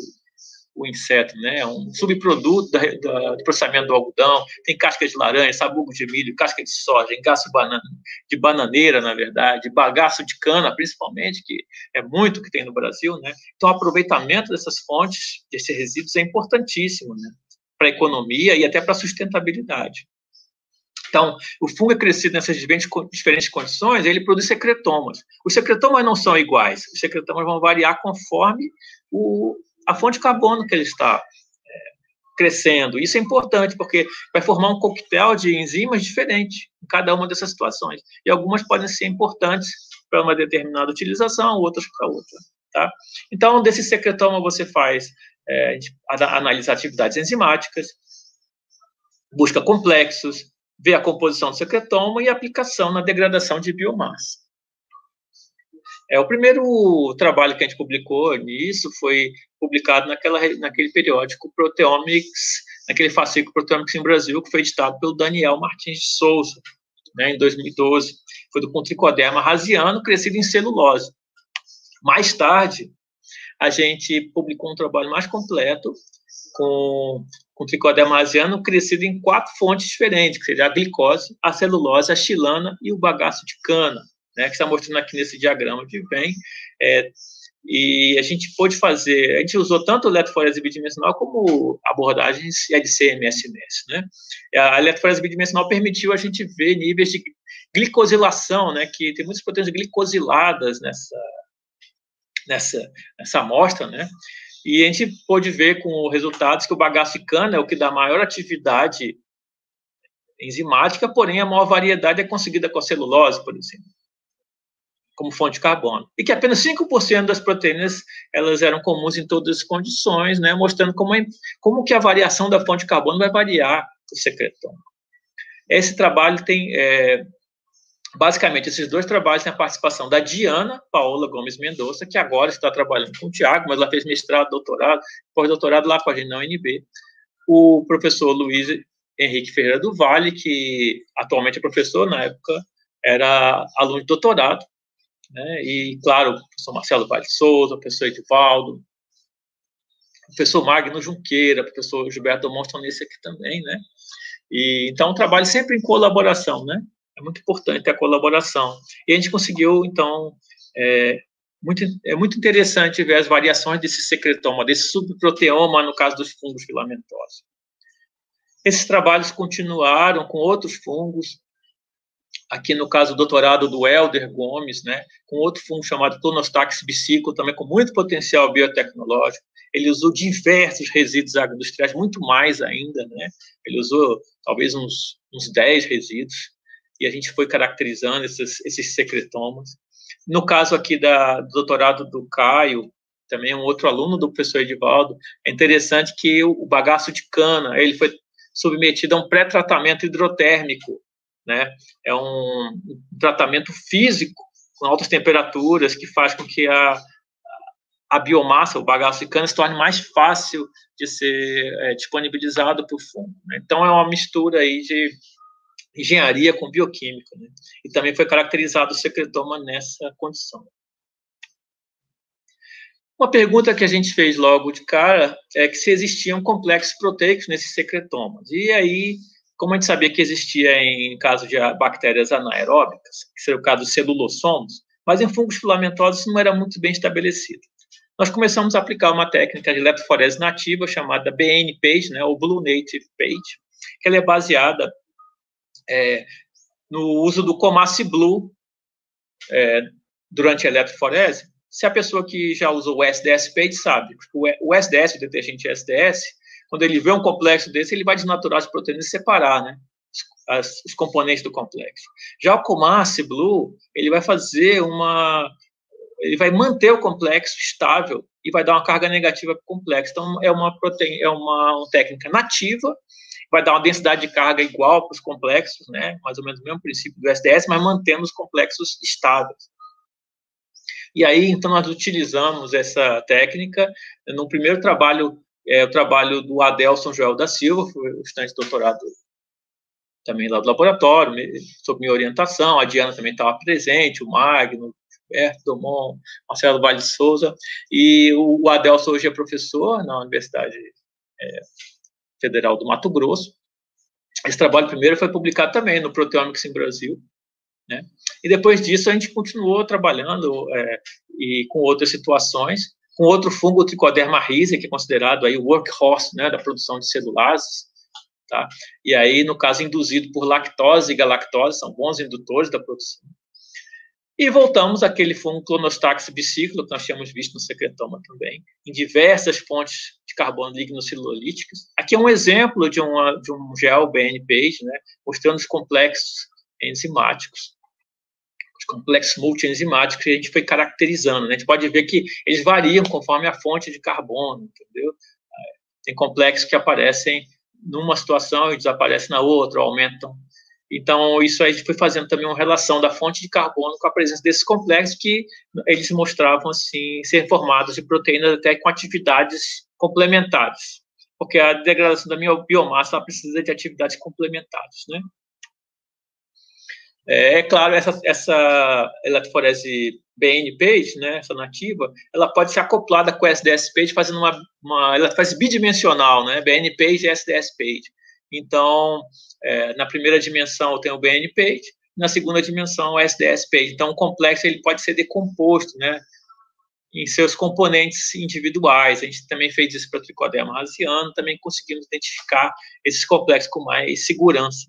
Speaker 3: o inseto, né? É um subproduto do processamento do algodão. Tem casca de laranja, sabugo de milho, casca de soja, engaço de bananeira, na verdade, bagaço de cana, principalmente, que é muito que tem no Brasil, né? Então, o aproveitamento dessas fontes, desses resíduos, é importantíssimo, né? Para a economia e até para a sustentabilidade. Então, o fungo é crescido nessas diferentes condições, ele produz secretomas. Os secretomas não são iguais, os secretomas vão variar conforme a fonte de carbono que ele está crescendo. Isso é importante, porque vai formar um coquetel de enzimas diferente em cada uma dessas situações. E algumas podem ser importantes para uma determinada utilização, outras para outra. Tá? Então, desse secretoma você faz, analisa atividades enzimáticas, busca complexos, vê a composição do secretoma e a aplicação na degradação de biomassa. O primeiro trabalho que a gente publicou nisso foi publicado naquele periódico Proteomics, naquele fascículo Proteomics em Brasil, que foi editado pelo Daniel Martins de Souza, né, em 2012. Foi com Trichoderma rasiano, crescido em celulose. Mais tarde, a gente publicou um trabalho mais completo com Trichoderma rasiano crescido em 4 fontes diferentes, que seria a glicose, a celulose, a xilana e o bagaço de cana, né, que está mostrando aqui nesse diagrama que vem. E a gente pôde fazer, a gente usou tanto a eletroforese bidimensional como abordagens EDC-MS-MS, né? A eletroforese bidimensional permitiu a gente ver níveis de glicosilação, né, que tem muitas proteínas glicosiladas nessa amostra, né? E a gente pôde ver com resultados que o bagaço de cana é o que dá maior atividade enzimática, porém a maior variedade é conseguida com a celulose, por exemplo, como fonte de carbono. E que apenas 5% das proteínas elas eram comuns em todas as condições, né, mostrando como que a variação da fonte de carbono vai variar o secretoma. Esse trabalho tem... basicamente, esses 2 trabalhos têm a participação da Diana Paola Gomes Mendonça, que agora está trabalhando com o Tiago, mas ela fez mestrado, doutorado, pós-doutorado lá com a gente na UNB. O professor Luiz Henrique Ferreira do Vale, que atualmente é professor, na época era aluno de doutorado, né? E, claro, o professor Marcelo Vale Souza, o professor Edivaldo, o professor Magno Junqueira, o professor Gilberto Domon estão nesse aqui também, né? E, então, o trabalho sempre em colaboração, né? É muito importante a colaboração. E a gente conseguiu, então, é muito interessante ver as variações desse secretoma, desse subproteoma, no caso dos fungos filamentosos. Esses trabalhos continuaram com outros fungos, aqui no caso o doutorado do Helder Gomes, né, com outro fungo chamado Tonostax bicycle, também com muito potencial biotecnológico. Ele usou diversos resíduos agroindustriais, muito mais ainda, né? Ele usou talvez uns 10 resíduos, e a gente foi caracterizando esses secretomas. No caso aqui do doutorado do Caio, também um outro aluno do professor Edivaldo, é interessante que o bagaço de cana, ele foi submetido a um pré-tratamento hidrotérmico, né? É um tratamento físico com altas temperaturas que faz com que a biomassa, o bagaço de cana, se torne mais fácil de ser disponibilizado para o fungo, né? Então, é uma mistura aí de engenharia com bioquímica, né? E também foi caracterizado o secretoma nessa condição. Uma pergunta que a gente fez logo de cara é que se existiam complexos proteicos nesses secretomas. E aí, como a gente sabia que existia em caso de bactérias anaeróbicas, que seria o caso dos celulossomos, mas em fungos filamentosos isso não era muito bem estabelecido. Nós começamos a aplicar uma técnica de eletroforese nativa chamada BN-PAGE, né, ou Blue Native PAGE, que ela é baseada no uso do Comace Blue durante a eletroforese. Se a pessoa que já usou o SDS-PAGE sabe, o SDS, o detergente SDS, quando ele vê um complexo desse, ele vai desnaturar as proteínas e separar, né, os componentes do complexo. Já o Comace Blue, ele vai ele vai manter o complexo estável e vai dar uma carga negativa para o complexo. Então, é uma técnica nativa, vai dar uma densidade de carga igual para os complexos, né, mais ou menos o mesmo princípio do SDS, mas mantendo os complexos estáveis. E aí, então, nós utilizamos essa técnica no primeiro trabalho, o trabalho do Adelson Joel da Silva, foi o estudante de doutorado também lá do laboratório, sob minha orientação, a Diana também estava presente, o Magno, Alberto Drummond, Marcelo Vale de Souza, e o Adelson hoje é professor na Universidade Federal do Mato Grosso. Esse trabalho primeiro foi publicado também no Proteomics em Brasil, né? E depois disso a gente continuou trabalhando e com outras situações, com outro fungo, o Trichoderma rhizae, que é considerado aí o workhorse, né, da produção de celulases, tá? E aí, no caso, induzido por lactose e galactose, são bons indutores da produção. E voltamos àquele fungo Clonostax biciclo, que nós tínhamos visto no secretoma também, em diversas fontes de carbono lignocelulolíticas. Aqui é um exemplo de um gel BN-PAGE, né, mostrando os complexos enzimáticos, os complexos multienzimáticos que a gente foi caracterizando, né? A gente pode ver que eles variam conforme a fonte de carbono, entendeu? Tem complexos que aparecem numa situação e desaparecem na outra, ou aumentam. Então, isso aí a gente foi fazendo também uma relação da fonte de carbono com a presença desses complexos que eles mostravam, assim, ser formados de proteínas até com atividades complementares, porque a degradação da biomassa ela precisa de atividades complementares, né? É claro, essa eletroforese BN-PAGE, né, essa nativa, ela pode ser acoplada com a SDS-PAGE fazendo uma eletroforese bidimensional, né, BN-PAGE e SDS-PAGE. Então, na primeira dimensão eu tenho o BN-PAGE, na segunda dimensão o SDS-PAGE. Então, o complexo ele pode ser decomposto, né, em seus componentes individuais. A gente também fez isso para o Trichoderma raziano, também conseguimos identificar esses complexos com mais segurança.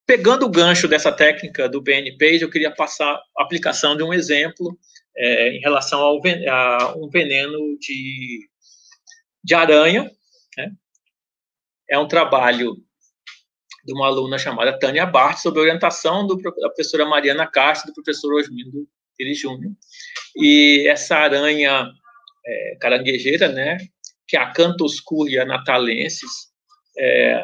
Speaker 3: Pegando o gancho dessa técnica do BN-PAGE, eu queria passar a aplicação de um exemplo em relação a um veneno de aranha, né? É um trabalho de uma aluna chamada Tânia Bart, sob orientação da professora Mariana Castro e do professor Osmindo Pires Júnior. E essa aranha caranguejeira, né, que é a Acanthoscurria natalensis,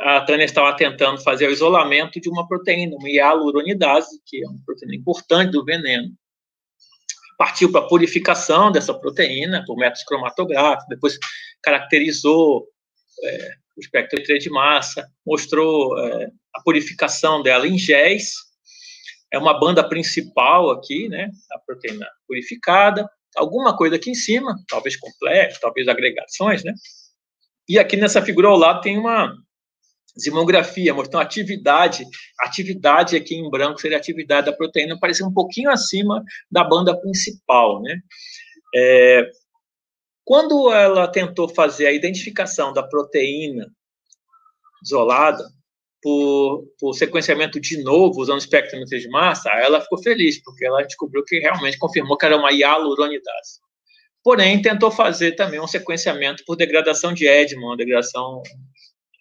Speaker 3: a Tânia estava tentando fazer o isolamento de uma proteína, uma hialuronidase, que é uma proteína importante do veneno. Partiu para a purificação dessa proteína por métodos cromatográficos, depois caracterizou o espectrometria de massa, mostrou a purificação dela em géis. É uma banda principal aqui, né, a proteína purificada, alguma coisa aqui em cima, talvez complexo, talvez agregações, né? E aqui nessa figura ao lado tem uma zimografia, mostrando atividade aqui em branco seria a atividade da proteína, parecia um pouquinho acima da banda principal, né? Quando ela tentou fazer a identificação da proteína isolada por sequenciamento de novo, usando espectrometria de massa, ela ficou feliz, porque ela descobriu que realmente confirmou que era uma hialuronidase. Porém, tentou fazer também um sequenciamento por degradação de Edman,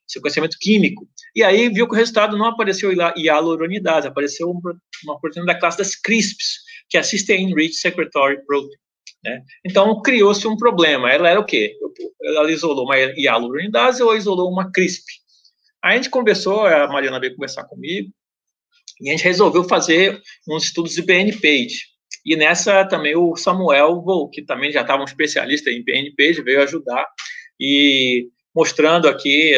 Speaker 3: sequenciamento químico. E aí viu que o resultado não apareceu hialuronidase, apareceu uma proteína da classe das CRISPs, que é a Cysteine Rich Secretory Protein, né? Então, criou-se um problema. Ela era o quê? Ela isolou uma hialuronidase ou isolou uma CRISP? Aí a gente conversou, a Mariana veio conversar comigo, e a gente resolveu fazer uns estudos de BN-PAGE. E nessa também o Samuel Vol, que também já estava um especialista em BN-PAGE, veio ajudar, e mostrando aqui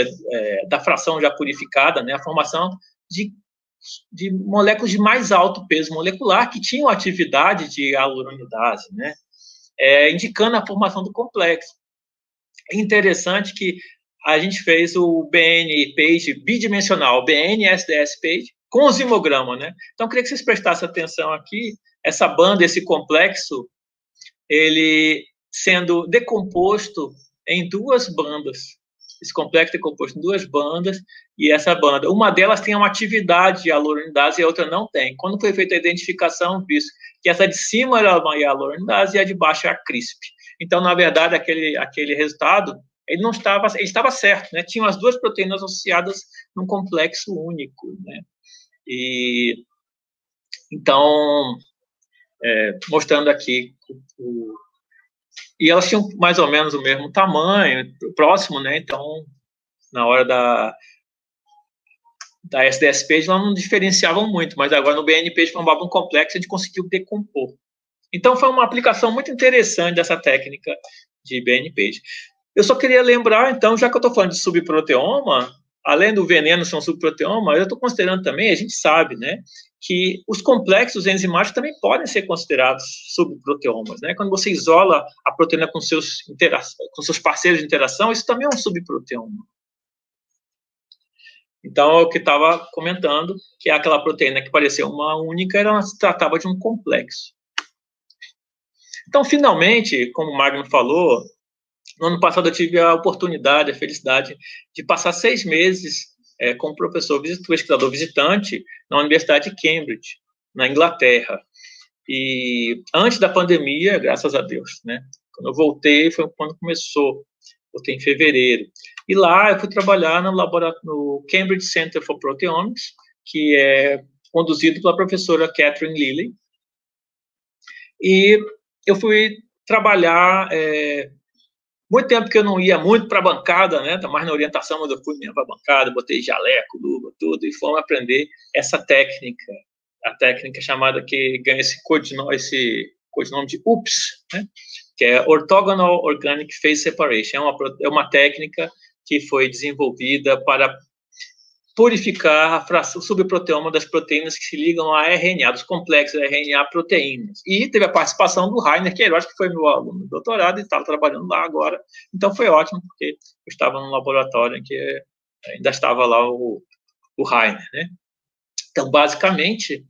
Speaker 3: da fração já purificada, né, a formação de moléculas de mais alto peso molecular que tinham atividade de hialuronidase, né, indicando a formação do complexo. É interessante que a gente fez o BN-PAGE bidimensional, BN-SDS-PAGE, com o zimograma, né? Então, eu queria que vocês prestassem atenção aqui, essa banda, esse complexo, ele sendo decomposto em duas bandas. Esse complexo é composto em duas bandas, e essa banda, uma delas tem uma atividade de hialuronidase e a outra não tem. Quando foi feita a identificação, viu que essa de cima era uma hialuronidase e a de baixo é a CRISP. Então, na verdade, aquele resultado, ele estava certo, né? Tinham as duas proteínas associadas num complexo único, né? E então, mostrando aqui e elas tinham mais ou menos o mesmo tamanho, próximo, né? Então, na hora da SDS-PAGE, elas não diferenciavam muito, mas agora no BN-PAGE formava um complexo e a gente conseguiu decompor. Então, foi uma aplicação muito interessante dessa técnica de BN-PAGE. Eu só queria lembrar, então, já que eu estou falando de subproteoma, além do veneno ser um subproteoma, eu estou considerando também, a gente sabe, né, que os complexos enzimáticos também podem ser considerados subproteomas, né? Quando você isola a proteína com seus parceiros de interação, isso também é um subproteoma. Então, é o que estava comentando, que aquela proteína que parecia uma única, ela se tratava de um complexo. Então, finalmente, como o Magno falou, no ano passado eu tive a oportunidade, a felicidade de passar 6 meses como professor pesquisador visitante na Universidade de Cambridge, na Inglaterra. E antes da pandemia, graças a Deus, né? Quando eu voltei, foi quando começou, voltei em fevereiro. E lá eu fui trabalhar no Cambridge Center for Proteomics, que é conduzido pela professora Catherine Lilly. E eu fui trabalhar... muito tempo que eu não ia muito para a bancada, né? Tá mais na orientação, mas eu fui mesmo para a bancada, botei jaleco, luva, tudo, e fomos aprender essa técnica, a técnica chamada, que ganha esse codinome de UPS, né? Que é Orthogonal Organic Phase Separation. É uma técnica que foi desenvolvida para purificar o subproteoma das proteínas que se ligam a RNA, dos complexos RNA proteínas. E teve a participação do Rainer Queiroz, que foi meu aluno no doutorado e estava trabalhando lá agora. Então foi ótimo, porque eu estava num laboratório em que ainda estava lá o Rainer, né? Então, basicamente,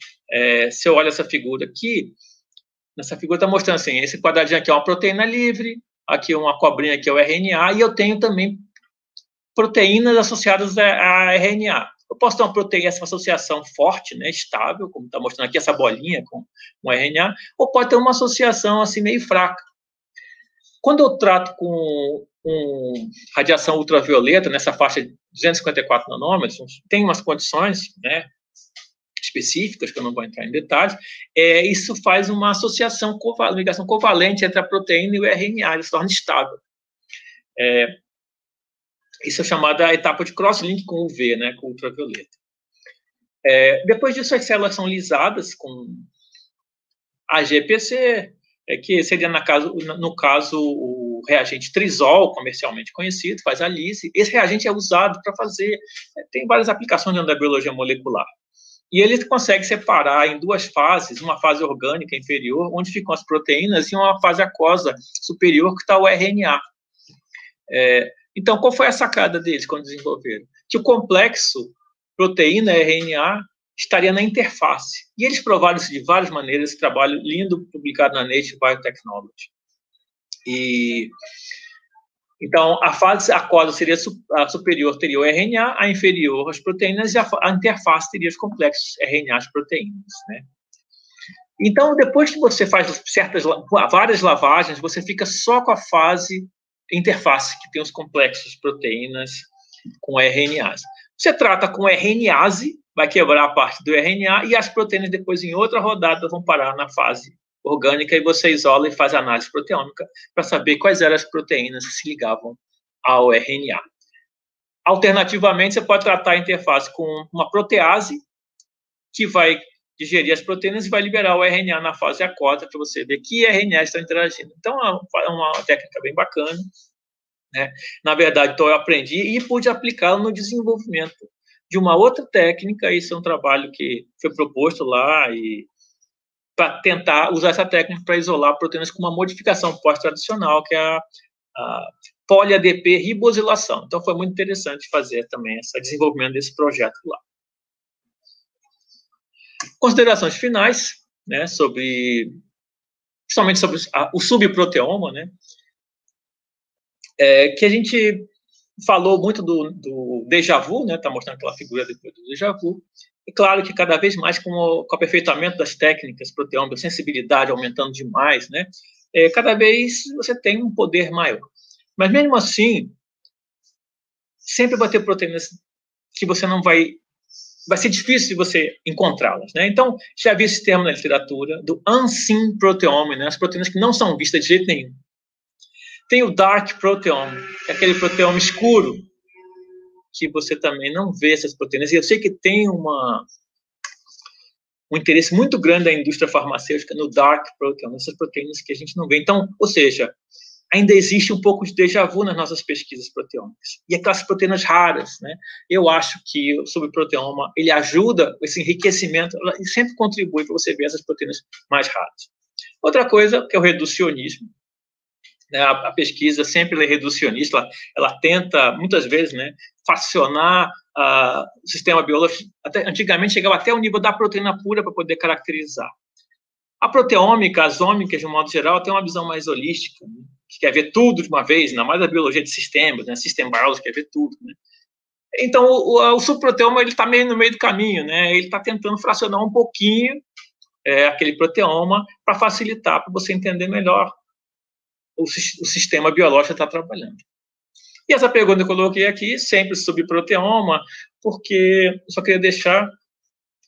Speaker 3: se eu olho essa figura aqui, nessa figura está mostrando assim, esse quadradinho aqui é uma proteína livre, aqui uma cobrinha aqui é o RNA, e eu tenho também proteínas associadas a RNA. Eu posso ter uma proteína, essa associação forte, né, estável, como está mostrando aqui essa bolinha com um RNA, ou pode ter uma associação assim meio fraca. Quando eu trato com radiação ultravioleta, nessa faixa de 254 nanômetros, tem umas condições, né, específicas, que eu não vou entrar em detalhes, isso faz uma associação, ligação covalente entre a proteína e o RNA, ele se torna estável. Isso é chamada a etapa de cross-link com UV, né, com ultravioleta. Depois disso, as células são lisadas com AGPC, que seria, no caso, o reagente Trisol, comercialmente conhecido, faz a lise. Esse reagente é usado para fazer... tem várias aplicações dentro da biologia molecular. E ele consegue separar em 2 fases, uma fase orgânica inferior, onde ficam as proteínas, e uma fase aquosa superior, que está o RNA. Então, qual foi a sacada deles quando desenvolveram? Que o complexo proteína-RNA estaria na interface. E eles provaram isso de várias maneiras, esse trabalho lindo publicado na Nature Biotechnology. Então, a fase aquosa seria a superior, teria o RNA, a inferior as proteínas, e a interface teria os complexos RNA, as proteínas, né? Então, depois que você faz várias lavagens, você fica só com a fase interface, que tem os complexos proteínas com RNAs. Você trata com RNase, vai quebrar a parte do RNA, e as proteínas depois, em outra rodada, vão parar na fase orgânica, e você isola e faz análise proteômica para saber quais eram as proteínas que se ligavam ao RNA. Alternativamente, você pode tratar a interface com uma protease, que vai digerir as proteínas e vai liberar o RNA na fase aquosa para você ver que RNA estão interagindo. Então, é uma técnica bem bacana, né? Na verdade, então, eu aprendi e pude aplicá-la no desenvolvimento de uma outra técnica. Isso é um trabalho que foi proposto lá, e para tentar usar essa técnica para isolar proteínas com uma modificação pós-tradicional, que é a poli-ADP ribosilação. Então, foi muito interessante fazer também esse desenvolvimento desse projeto lá. Considerações finais, né, principalmente sobre o subproteoma, né, que a gente falou muito do déjà vu, né, está mostrando aquela figura depois do déjà vu, e claro que cada vez mais com o aperfeiçoamento das técnicas proteômicas, sensibilidade aumentando demais, né, cada vez você tem um poder maior. Mas mesmo assim, sempre vai ter proteínas que você não vai ser difícil de você encontrá-las, né? Então, já vi esse termo na literatura, do unseen proteome, né? As proteínas que não são vistas de jeito nenhum. Tem o dark proteome, que é aquele proteome escuro, que você também não vê essas proteínas. E eu sei que tem um interesse muito grande da indústria farmacêutica no dark proteome, essas proteínas que a gente não vê. Então, ou seja, ainda existe um pouco de déjà vu nas nossas pesquisas proteômicas. E aquelas proteínas raras, né? Eu acho que o subproteoma, ele ajuda esse enriquecimento, e sempre contribui para você ver essas proteínas mais raras. Outra coisa que é o reducionismo, né? A pesquisa sempre é reducionista, ela tenta, muitas vezes, né, fracionar o sistema biológico. Antigamente chegava até o nível da proteína pura para poder caracterizar. A proteômica, as ômicas, de um modo geral, tem uma visão mais holística, né? Que quer ver tudo de uma vez, ainda mais a biologia de sistemas, né? System biology quer ver tudo, né? Então, o subproteoma está meio no meio do caminho, né? Ele está tentando fracionar um pouquinho aquele proteoma para facilitar, para você entender melhor o sistema biológico está trabalhando. E essa pergunta que eu coloquei aqui, sempre sobre proteoma, porque eu só queria deixar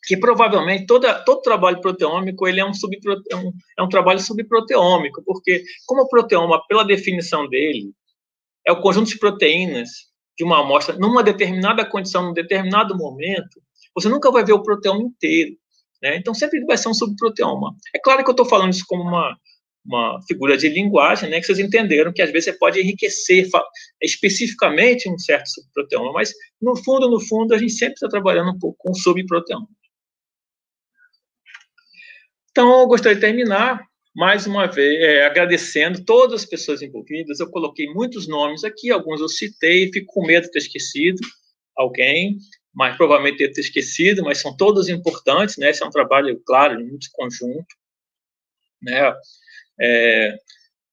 Speaker 3: que provavelmente todo trabalho proteômico ele é um trabalho subproteômico, porque como o proteoma, pela definição dele, é o conjunto de proteínas de uma amostra numa determinada condição, num determinado momento, você nunca vai ver o proteoma inteiro, né? Então sempre vai ser um subproteoma. É claro que eu estou falando isso como uma figura de linguagem, né, que vocês entenderam que às vezes você pode enriquecer especificamente um certo subproteoma, mas no fundo, a gente sempre está trabalhando um pouco com subproteoma. Então, eu gostaria de terminar, mais uma vez, agradecendo todas as pessoas envolvidas. Eu coloquei muitos nomes aqui, alguns eu citei, fico com medo de ter esquecido alguém, mas provavelmente devo ter esquecido, mas são todos importantes, né? Esse é um trabalho, claro, muito conjunto, né?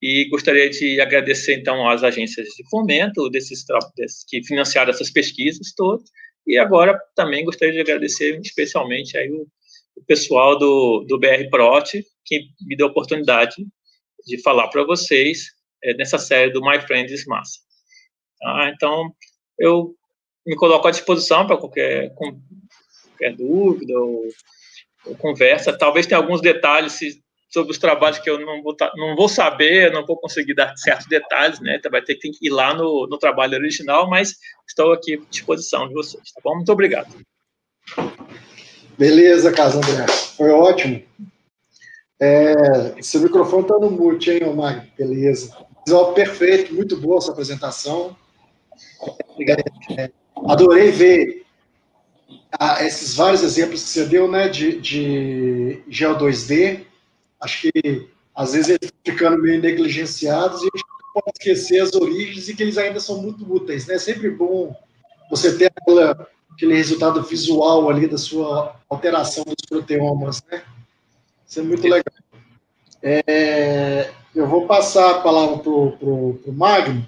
Speaker 3: E gostaria de agradecer, então, às agências de fomento que financiaram essas pesquisas todas, e agora também gostaria de agradecer especialmente aí o pessoal do BR-Prot, que me deu a oportunidade de falar para vocês nessa série do My Friend is Massa. Tá? Então, eu me coloco à disposição para qualquer dúvida ou conversa. Talvez tenha alguns detalhes sobre os trabalhos que eu não vou saber, não vou conseguir dar certos detalhes, né? Vai ter que ir lá no trabalho original, mas estou aqui à disposição de vocês, tá bom? Muito obrigado.
Speaker 1: Beleza, Carlos André. Foi ótimo. Seu microfone está no mute, hein, Omar? Beleza. Perfeito, muito boa essa apresentação. Adorei ver esses vários exemplos que você deu, né, de Geo2D. Acho que, às vezes, eles estão ficando meio negligenciados e a gente não pode esquecer as origens e que eles ainda são muito úteis, né? É sempre bom você ter aquele resultado visual ali da sua alteração dos proteomas, né? Isso é muito legal. Eu vou passar a palavra para o Magno.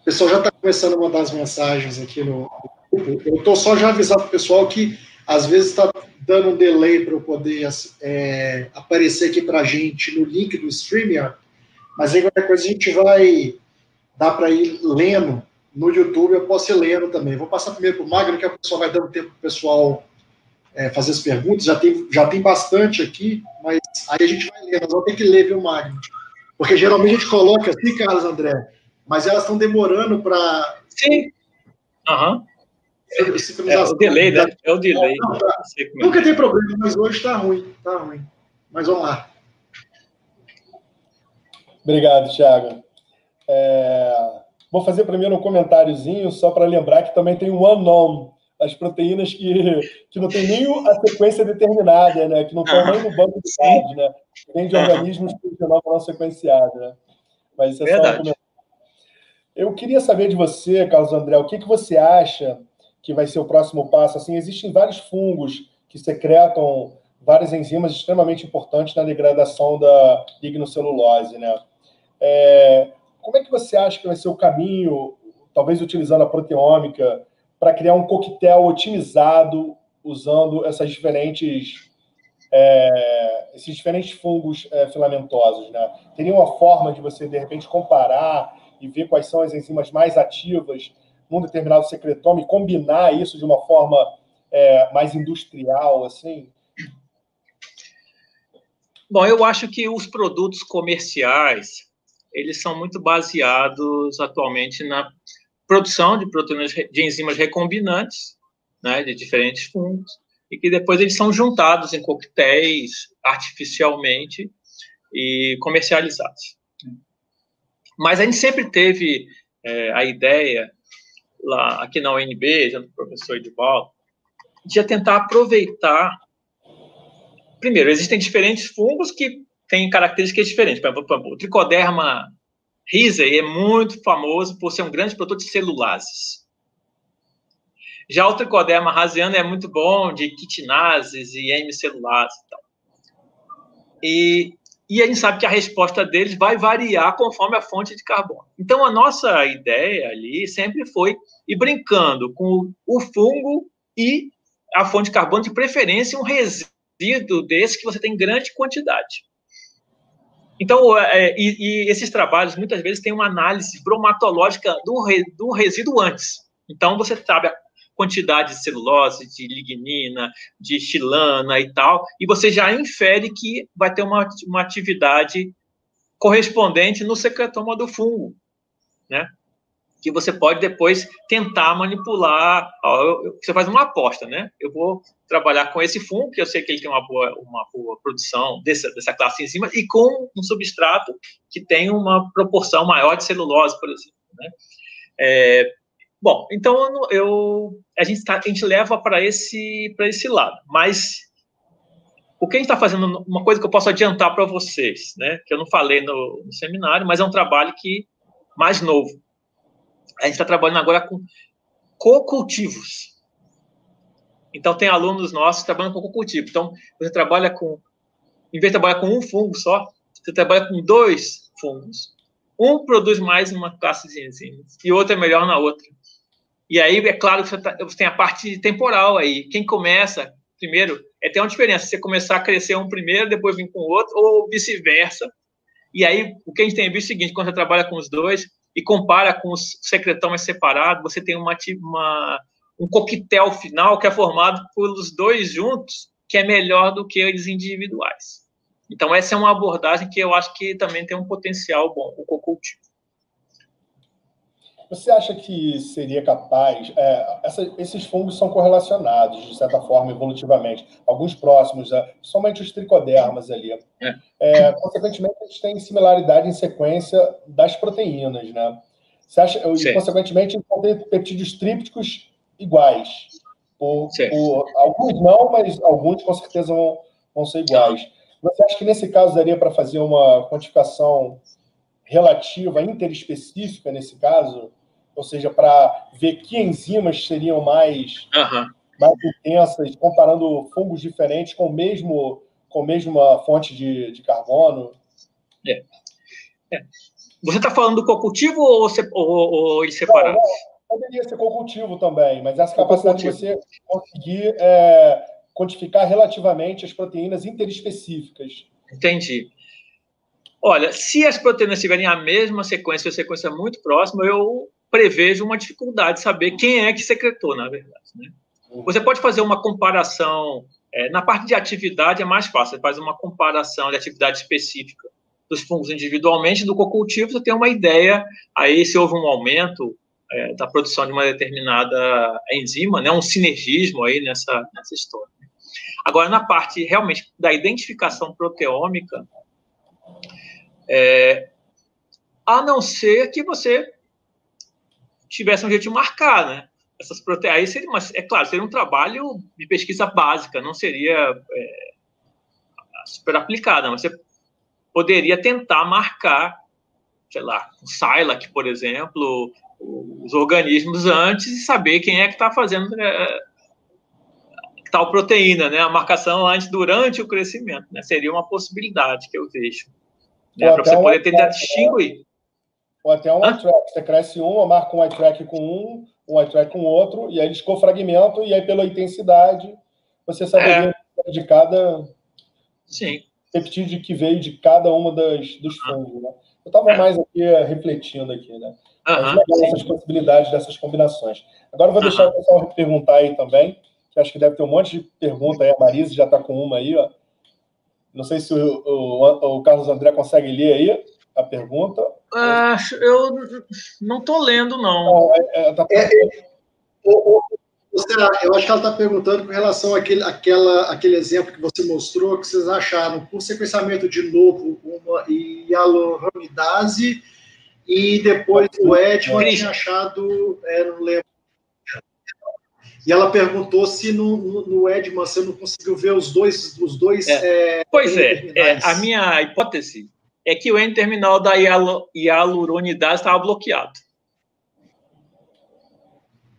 Speaker 1: O pessoal já está começando a mandar as mensagens aqui no grupo. Eu estou só já avisando para o pessoal que, às vezes, está dando um delay para eu poder aparecer aqui para a gente no link do StreamYard, mas aí qualquer coisa a gente vai dar para ir lendo no YouTube, eu posso ir lendo também. Vou passar primeiro para o Magno, que o pessoal vai dando tempo para o pessoal fazer as perguntas. Já tem bastante aqui, mas aí a gente vai ler. Nós vamos ter que ler, viu, Magno? Porque geralmente a gente coloca assim, Carlos André, mas elas estão demorando para...
Speaker 3: Sim. Aham. O delay, né? É o delay.
Speaker 1: Nunca tem problema, mas hoje está ruim. Tá ruim. Mas vamos lá.
Speaker 2: Obrigado, Thiago. Vou fazer primeiro um comentáriozinho, só para lembrar que também tem um unknown, as proteínas que não tem nem a sequência determinada, né? Que não estão nem no banco de dados, né? Tem de organismos que não sequenciados, né? Mas isso é só um comentário. Eu queria saber de você, Carlos André, o que você acha que vai ser o próximo passo? Assim, existem vários fungos que secretam várias enzimas extremamente importantes na degradação da lignocelulose, né? Como é que você acha que vai ser o caminho, talvez utilizando a proteômica, para criar um coquetel otimizado usando esses diferentes fungos filamentosos, né? Teria uma forma de você, de repente, comparar e ver quais são as enzimas mais ativas num determinado secretoma e combinar isso de uma forma mais industrial, assim?
Speaker 3: Bom, eu acho que os produtos comerciais, eles são muito baseados atualmente na produção de proteínas de enzimas recombinantes, né, de diferentes fungos, e que depois eles são juntados em coquetéis artificialmente e comercializados. Mas a gente sempre teve a ideia, lá aqui na UNB, junto com o professor Edivaldo, de tentar aproveitar. Primeiro, existem diferentes fungos que têm características diferentes. Por exemplo, o Trichoderma rhizei é muito famoso por ser um grande produtor de celulases. Já o Trichoderma raziano é muito bom de quitinases e hemicellulases e tal. E a gente sabe que a resposta deles vai variar conforme a fonte de carbono. Então, a nossa ideia ali sempre foi ir brincando com o fungo e a fonte de carbono, de preferência um resíduo desse que você tem em grande quantidade. Então, esses trabalhos, muitas vezes, têm uma análise bromatológica do resíduo antes. Então, você sabe a quantidade de celulose, de lignina, de xilana e tal, e você já infere que vai ter uma atividade correspondente no secretoma do fungo, né? Que você pode depois tentar manipular. Você faz uma aposta, né? Eu vou trabalhar com esse fungo, que eu sei que ele tem uma boa produção dessa classe de enzimas, e com um substrato que tem uma proporção maior de celulose, por exemplo, né? Bom, então a gente leva para esse lado, mas o que a gente está fazendo, uma coisa que eu posso adiantar para vocês, né? Que eu não falei no seminário, mas é um trabalho mais novo. A gente está trabalhando agora com co-cultivos. Então, tem alunos nossos trabalhando com co-cultivo. Então, você trabalha em vez de trabalhar com um fungo só, você trabalha com 2 fungos. Um produz mais uma classe de enzimas e o outro é melhor na outra. E aí, é claro que você tem a parte temporal aí. Quem começa primeiro, tem uma diferença. Você começar a crescer um primeiro, depois vir com o outro, ou vice-versa. E aí, o que a gente tem visto é o seguinte, quando você trabalha com os dois, e compara com os secretomas separados, você tem um coquetel final que é formado pelos 2 juntos, que é melhor do que eles individuais. Então, essa é uma abordagem que eu acho que também tem um potencial bom, o co-cultivo.
Speaker 2: Você acha que seria capaz... esses fungos são correlacionados, de certa forma, evolutivamente. Alguns próximos, somente os tricodermas ali. Consequentemente, eles têm similaridade em sequência das proteínas, né? Você acha, e, consequentemente, vão ter peptídeos trípticos iguais. Alguns não, mas alguns, com certeza, vão ser iguais. Você acha que, nesse caso, daria para fazer uma quantificação relativa, interespecífica, nesse caso? Ou seja, para ver que enzimas seriam mais intensas, comparando fungos diferentes com a mesma fonte de carbono?
Speaker 3: Você está falando do co-cultivo ou eles separados?
Speaker 2: Não, poderia ser co-cultivo também, mas essa capacidade de você conseguir quantificar relativamente as proteínas interespecíficas.
Speaker 3: Entendi. Olha, se as proteínas tiverem a mesma sequência, ou sequência muito próxima, eu prevejo uma dificuldade de saber quem é que secretou, na verdade, né? Você pode fazer uma comparação, na parte de atividade é mais fácil, você faz uma comparação de atividade específica dos fungos individualmente, do co-cultivo, você tem uma ideia, aí se houve um aumento da produção de uma determinada enzima, né, um sinergismo aí nessa história. Agora, na parte realmente da identificação proteômica, a não ser que você tivesse um jeito de marcar, né? Essas proteínas, seria claro, seria um trabalho de pesquisa básica, não seria super aplicada, mas você poderia tentar marcar, sei lá, o Silac, por exemplo, os organismos antes e saber quem é que está fazendo tal proteína, né? A marcação antes, durante o crescimento, né? Seria uma possibilidade que eu vejo, né? Para você poder tentar distinguir.
Speaker 2: Ou até um eye-track. Você cresce marca um eye-track com um eye-track com outro, e aí eles cofragmentam, e aí pela intensidade você saberia de cada peptídeo que veio de cada uma dos fungos, né? Eu estava mais aqui refletindo aqui, né? Essas possibilidades dessas combinações. Agora eu vou deixar o pessoal perguntar aí também, que acho que deve ter um monte de pergunta aí. A Marise já está com uma aí, ó. Não sei se o Carlos André consegue ler aí a pergunta.
Speaker 3: Eu não estou lendo, não.
Speaker 1: Eu acho que ela está perguntando com relação àquele exemplo que você mostrou, que vocês acharam, por sequenciamento de novo, uma hialuronidase e depois o Edman tinha achado, não lembro. E ela perguntou se no Edman você não conseguiu ver os dois
Speaker 3: pois é, a minha hipótese é que o N-terminal da hialuronidase estava bloqueado.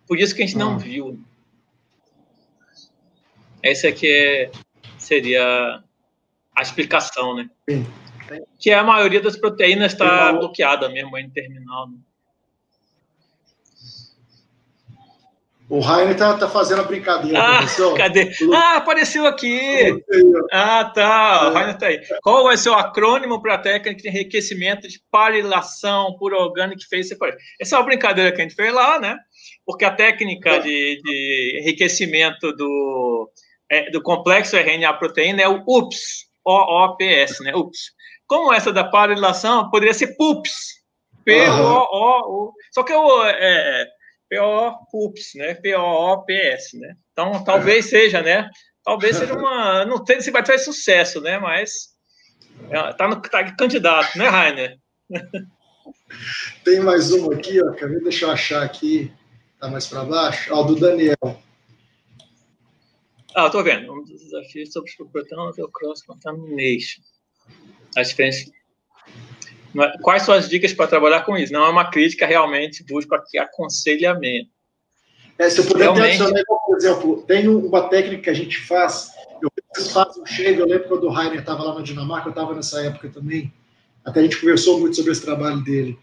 Speaker 3: Por isso que a gente não viu. Essa aqui seria a explicação, né?
Speaker 1: Sim.
Speaker 3: Que a maioria das proteínas está bloqueada mesmo, N-terminal. Né?
Speaker 1: O Rainer tá fazendo a brincadeira.
Speaker 3: Cadê? Apareceu aqui! Tá. O Rainer tá aí. Qual vai ser o acrônimo para a técnica de enriquecimento de parilação por orgânico phase? Essa é uma brincadeira que a gente fez lá, né? Porque a técnica de enriquecimento do complexo RNA-proteína é o UPS, OOPS, né? UPS. Como essa da parilação, poderia ser PUPS, P-O-O-U. Só que P-O-PUPS, né? P-O-O-P-S, né? Então, talvez seja, né? Talvez seja uma... Não sei se vai ter sucesso, né? Mas tá candidato, né, Rainer?
Speaker 1: Tem mais uma aqui, ó. Deixa eu achar aqui. Tá mais para baixo. Ó, do Daniel.
Speaker 3: Tô vendo. Um dos desafios sobre o proteínas é o cross-contamination. As diferenças... Quais são as dicas para trabalhar com isso? Não é uma crítica, realmente busco aqui aconselhamento.
Speaker 1: Se eu puder adicionar, por exemplo, tem uma técnica que a gente faz, vocês fazem um shave, eu lembro quando o Rainer estava lá na Dinamarca, eu estava nessa época também, até a gente conversou muito sobre esse trabalho dele,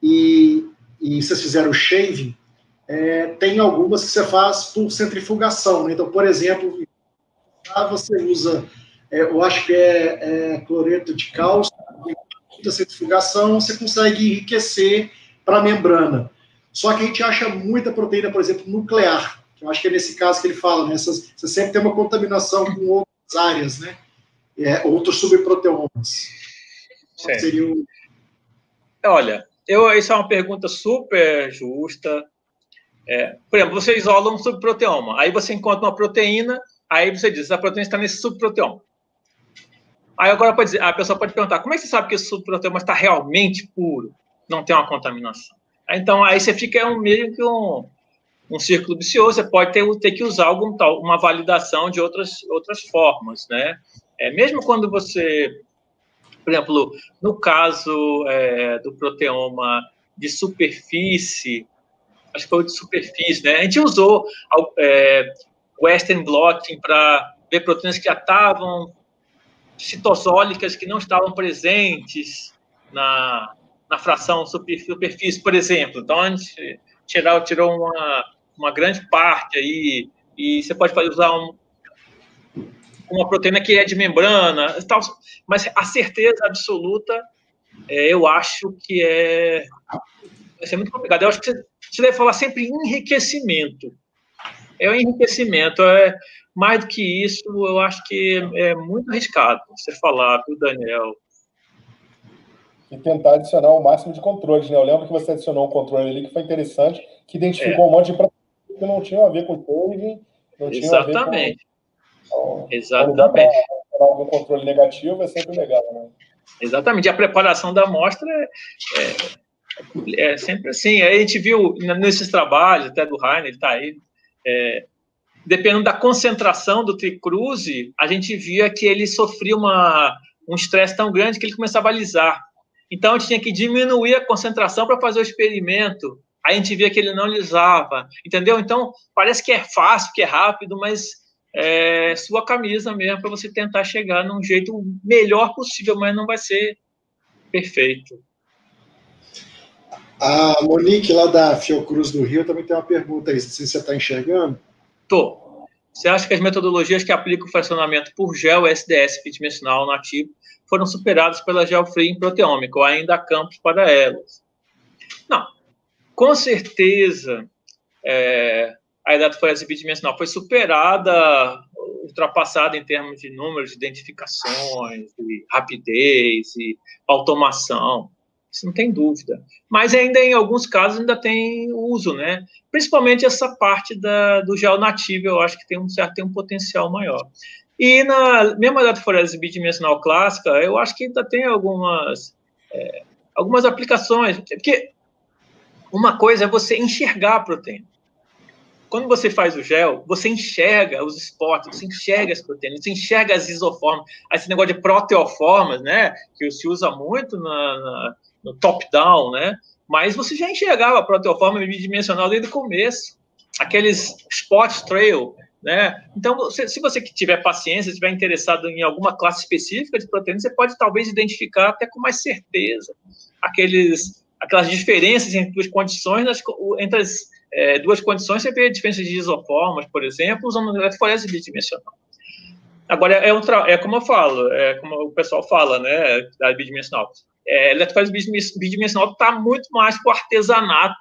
Speaker 1: e vocês fizeram o shaving, tem algumas que você faz por centrifugação, né? Então, por exemplo, você usa, eu acho que cloreto de cálcio, da centrifugação, você consegue enriquecer para a membrana. Só que a gente acha muita proteína, por exemplo, nuclear, que eu acho que é nesse caso que ele fala, né? Você sempre tem uma contaminação com outras áreas, né? Outros subproteomas. Seria
Speaker 3: Olha, isso é uma pergunta super justa. Por exemplo, você isola um subproteoma, aí você encontra uma proteína, aí você diz, a proteína está nesse subproteoma. Aí agora a pessoa pode perguntar, como é que você sabe que esse subproteoma está realmente puro? Não tem uma contaminação. Então, aí você fica meio que um círculo vicioso, você pode ter que usar uma validação de outras formas, né? Mesmo quando você, por exemplo, no caso do proteoma de superfície, acho que foi o de superfície, né? A gente usou Western blotting para ver proteínas que já estavam citosólicas que não estavam presentes na fração superfície, por exemplo. Então, a gente tirou uma grande parte aí, e você pode usar uma proteína que é de membrana, tal, mas a certeza absoluta, eu acho que vai ser muito complicado. Eu acho que você deve falar sempre enriquecimento. O enriquecimento. Mais do que isso, eu acho que é muito arriscado você falar, viu, Daniel?
Speaker 2: E tentar adicionar o máximo de controles, né? Eu lembro que você adicionou um controle ali que foi interessante, que identificou um monte de proteínas que não tinham a ver com o shaving, não tinham a ver com... Então,
Speaker 3: Exatamente.
Speaker 2: Para algum controle negativo é sempre legal, né?
Speaker 3: Exatamente. A preparação da amostra é sempre assim. A gente viu nesses trabalhos, até do Rainer, ele está aí, dependendo da concentração do tricruze, a gente via que ele sofria um estresse tão grande que ele começava a lisar. Então, a gente tinha que diminuir a concentração para fazer o experimento. Aí a gente via que ele não lisava, entendeu? Então, parece que é fácil, que é rápido, mas sua camisa mesmo para você tentar chegar num jeito melhor possível, mas não vai ser perfeito.
Speaker 1: A Monique, lá da Fiocruz do Rio, também tem uma pergunta aí, se você está enxergando.
Speaker 3: Tô. Você acha que as metodologias que aplicam o fracionamento por gel SDS bidimensional nativo foram superadas pela gel-free proteômica, ou ainda há campos para elas? Não. Com certeza, a hidratofórese bidimensional foi superada, ultrapassada em termos de números de identificações, de rapidez e automação. Isso não tem dúvida. Mas ainda, em alguns casos, ainda tem uso, né? Principalmente essa parte do gel nativo, eu acho que tem um potencial maior. E mesmo a hidratofórese bidimensional clássica, eu acho que ainda tem algumas algumas aplicações, porque uma coisa é você enxergar a proteína. Quando você faz o gel, você enxerga os esportes, você enxerga as proteínas, você enxerga as isoformas, esse negócio de proteoformas, né, que se usa muito no top-down, né, mas você já enxergava a proteoforma bidimensional desde o começo, aqueles spot trail, né, então se você tiver paciência, estiver interessado em alguma classe específica de proteína, você pode talvez identificar até com mais certeza aquelas diferenças entre duas condições, entre as duas condições, você vê a diferença de isoformas, por exemplo, usando eletroforese bidimensional. Agora, é como eu falo, como o pessoal fala, né, da bidimensional. Eletroforese bidimensional está muito mais para o artesanato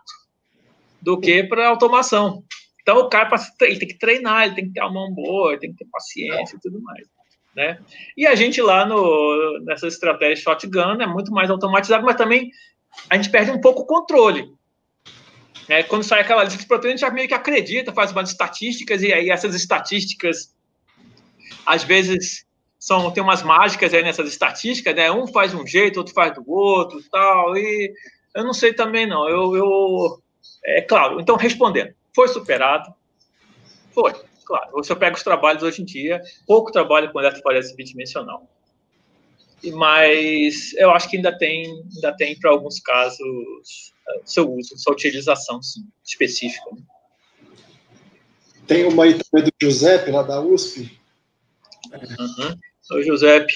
Speaker 3: do que para a automação. Então, o cara ele tem que treinar, ele tem que ter a mão boa, ele tem que ter paciência e tudo mais. Né? E a gente lá nessa estratégia shotgun é muito mais automatizado, mas também a gente perde um pouco o controle. Quando sai aquela lista de proteínas, a gente já meio que acredita, faz umas estatísticas, e aí essas estatísticas, às vezes, tem umas mágicas aí nessas estatísticas, né? Um faz de um jeito, outro faz do outro, tal, e eu não sei também, não. Claro, então, respondendo, foi superado? Foi, claro. Você pega os trabalhos hoje em dia, pouco trabalho com eletroforese bidimensional. Mas eu acho que ainda tem para alguns casos, seu uso, sua utilização, sim, específica. Né?
Speaker 1: Tem uma aí também do Giuseppe, lá da USP.
Speaker 3: O Giuseppe.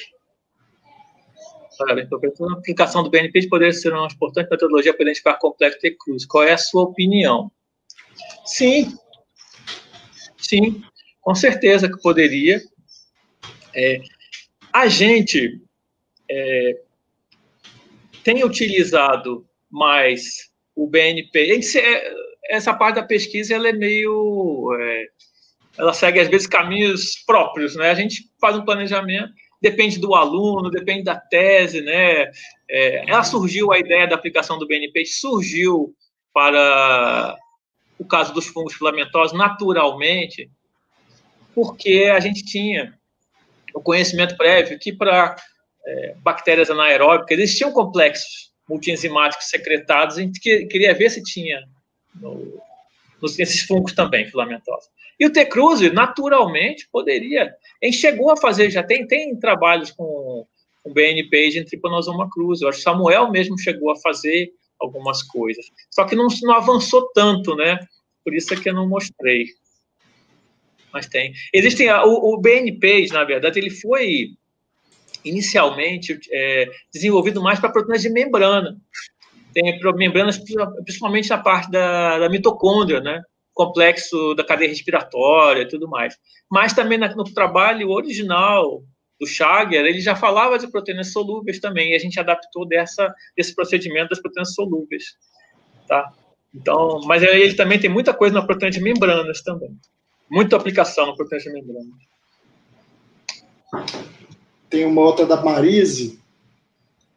Speaker 3: A aplicação do BNP poderia ser uma importante metodologia para identificar complexo T-Cruz. Qual é a sua opinião? Sim, com certeza que poderia. A gente tem utilizado mais o BNP. Essa parte da pesquisa ela é meio... ela segue, às vezes, caminhos próprios. Né? A gente faz um planejamento, depende do aluno, depende da tese. Né? Ela surgiu, a ideia da aplicação do BNP surgiu para o caso dos fungos filamentosos naturalmente, porque a gente tinha o conhecimento prévio que para bactérias anaeróbicas existiam complexos multienzimáticos secretados, a gente queria ver se tinha nesses fungos também filamentosos. E o T-Cruzi, naturalmente, poderia. A gente chegou a fazer, já tem trabalhos com BNP em Trypanosoma cruzi. Eu acho que Samuel mesmo chegou a fazer algumas coisas. Só que não avançou tanto, né? Por isso é que eu não mostrei. Mas tem. Existem o BNP, na verdade, ele foi inicialmente desenvolvido mais para proteínas de membrana. Tem membranas, principalmente na parte da mitocôndria, né? Complexo da cadeia respiratória e tudo mais. Mas também no trabalho original do Chager, ele já falava de proteínas solúveis também, e a gente adaptou desse procedimento das proteínas solúveis. Tá? Então, mas ele também tem muita coisa na proteína de membranas também. Muita aplicação na proteína de membranas.
Speaker 1: Tem uma outra da Marise.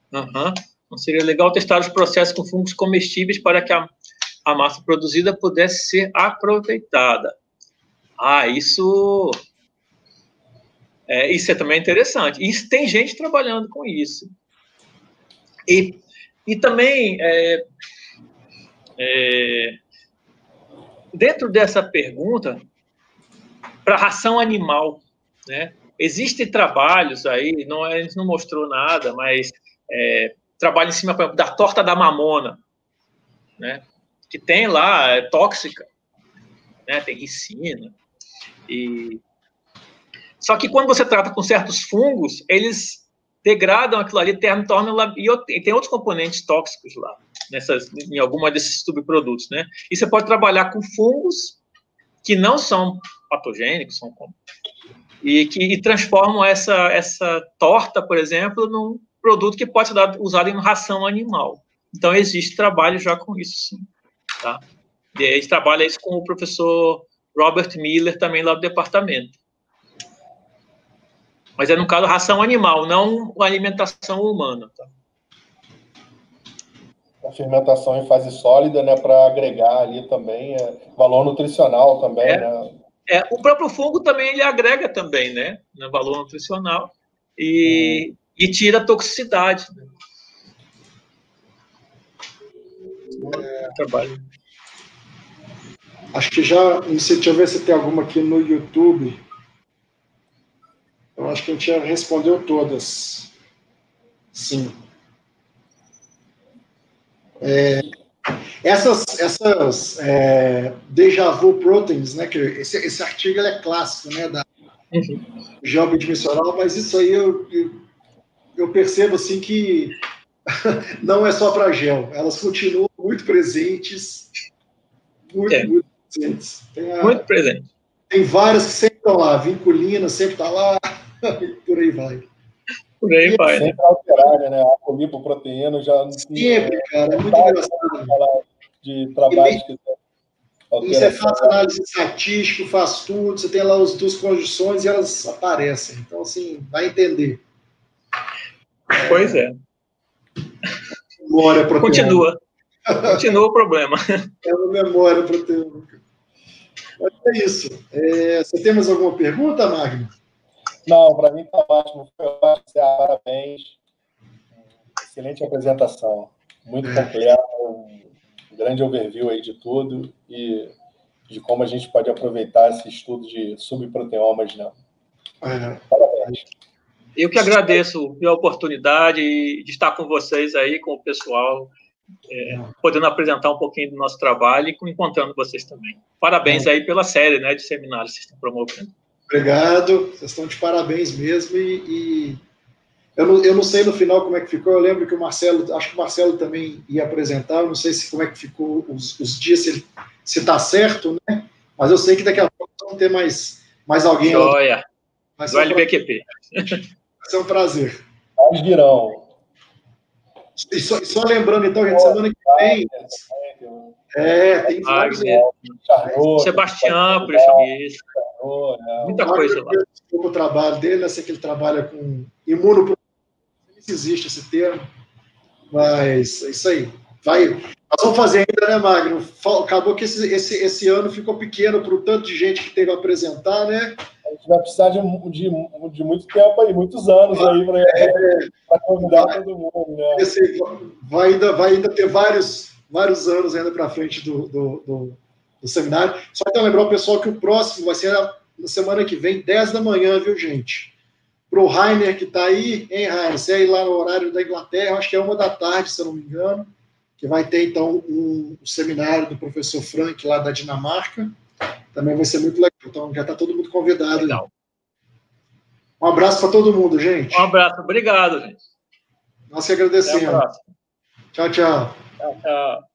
Speaker 3: Então, seria legal testar os processos com fungos comestíveis para que a massa produzida pudesse ser aproveitada. Isso é também interessante. E tem gente trabalhando com isso. E também, dentro dessa pergunta, para ração animal, né? Existem trabalhos aí, a gente não mostrou nada, mas trabalho em cima, por exemplo, da torta da mamona, né? Que tem lá, é tóxica, né? Tem ricina. Só que quando você trata com certos fungos, eles degradam aquilo ali, tornam e tem outros componentes tóxicos lá, em alguma desses subprodutos, né? E você pode trabalhar com fungos que não são patogênicos, e transformam essa torta, por exemplo, num produto que pode ser usado em ração animal. Então, existe trabalho já com isso, sim. Tá? E a gente trabalha isso com o professor Robert Miller, também lá do departamento. Mas no caso, ração animal, não alimentação humana. Tá?
Speaker 2: A fermentação em fase sólida, né, para agregar ali também valor nutricional também, né?
Speaker 3: O próprio fungo também ele agrega também, né, no valor nutricional e tira a toxicidade. Né? trabalho.
Speaker 1: Acho que já, não sei, deixa eu ver se tem alguma aqui no YouTube. Eu acho que a gente já respondeu todas. Sim. Essas déjà vu proteins, né? Que esse artigo ele é clássico, né? Da gel bidimensional, mas isso aí eu percebo assim que não é só para gel, elas continuam muito presentes, muito presentes.
Speaker 3: Muito presente.
Speaker 1: Tem várias que sempre estão lá, vinculina sempre está lá, e por aí vai.
Speaker 3: Por aí vai,
Speaker 2: sempre alterada, né? A polipoproteína já...
Speaker 1: Sempre, cara, é muito engraçado.
Speaker 2: De trabalhos que
Speaker 1: e você faz análise estatística, faz tudo, você tem lá as duas conjunções e elas aparecem. Então, assim, vai entender.
Speaker 3: Pois é.
Speaker 1: Memória proteômica.
Speaker 3: Continua o problema.
Speaker 1: É uma memória proteômica. Mas é isso. Você tem mais alguma pergunta, Magno?
Speaker 2: Não, para mim está ótimo. Parabéns. Excelente apresentação. Muito completa. Um grande overview aí de tudo e de como a gente pode aproveitar esse estudo de subproteomas, né? Parabéns.
Speaker 3: Eu que agradeço a oportunidade de estar com vocês aí, com o pessoal, podendo apresentar um pouquinho do nosso trabalho e encontrando vocês também. Parabéns aí pela série, né, de seminários que vocês estão promovendo.
Speaker 1: Obrigado, vocês estão de parabéns mesmo e eu não sei no final como é que ficou, eu lembro que o Marcelo, acho que o Marcelo também ia apresentar, eu não sei como é que ficou os dias, se está certo, né? Mas eu sei que daqui a pouco vão ter mais alguém.
Speaker 3: Joia, do LBQP.
Speaker 1: Vai ser um prazer.
Speaker 2: Eles virão.
Speaker 1: E só lembrando, então, gente, semana que vem... tem vários...
Speaker 3: Sebastião, por isso. Muita coisa lá.
Speaker 1: O trabalho dele, eu sei que ele trabalha com imunoproteína, não sei se existe esse termo, mas é isso aí. Nós vamos fazer ainda, né, Magno? Acabou que esse ano ficou pequeno para o tanto de gente que teve a apresentar, né?
Speaker 2: A gente vai precisar de muito tempo aí, muitos anos aí para convidar todo mundo, né?
Speaker 1: Vai ainda ter vários anos ainda para frente do seminário. Só para lembrar o pessoal que o próximo vai ser na semana que vem, 10 da manhã, viu, gente? Para o Rainer que está aí, hein, Rainer? Você aí lá no horário da Inglaterra, acho que é 1 da tarde, se eu não me engano, que vai ter, então, um seminário do professor Frank, lá da Dinamarca. Também vai ser muito legal. Então, já está todo mundo convidado. Legal. Um abraço para todo mundo, gente.
Speaker 3: Um abraço. Obrigado, gente.
Speaker 1: Nós que agradecemos. Tchau, tchau.
Speaker 3: Tchau, tchau.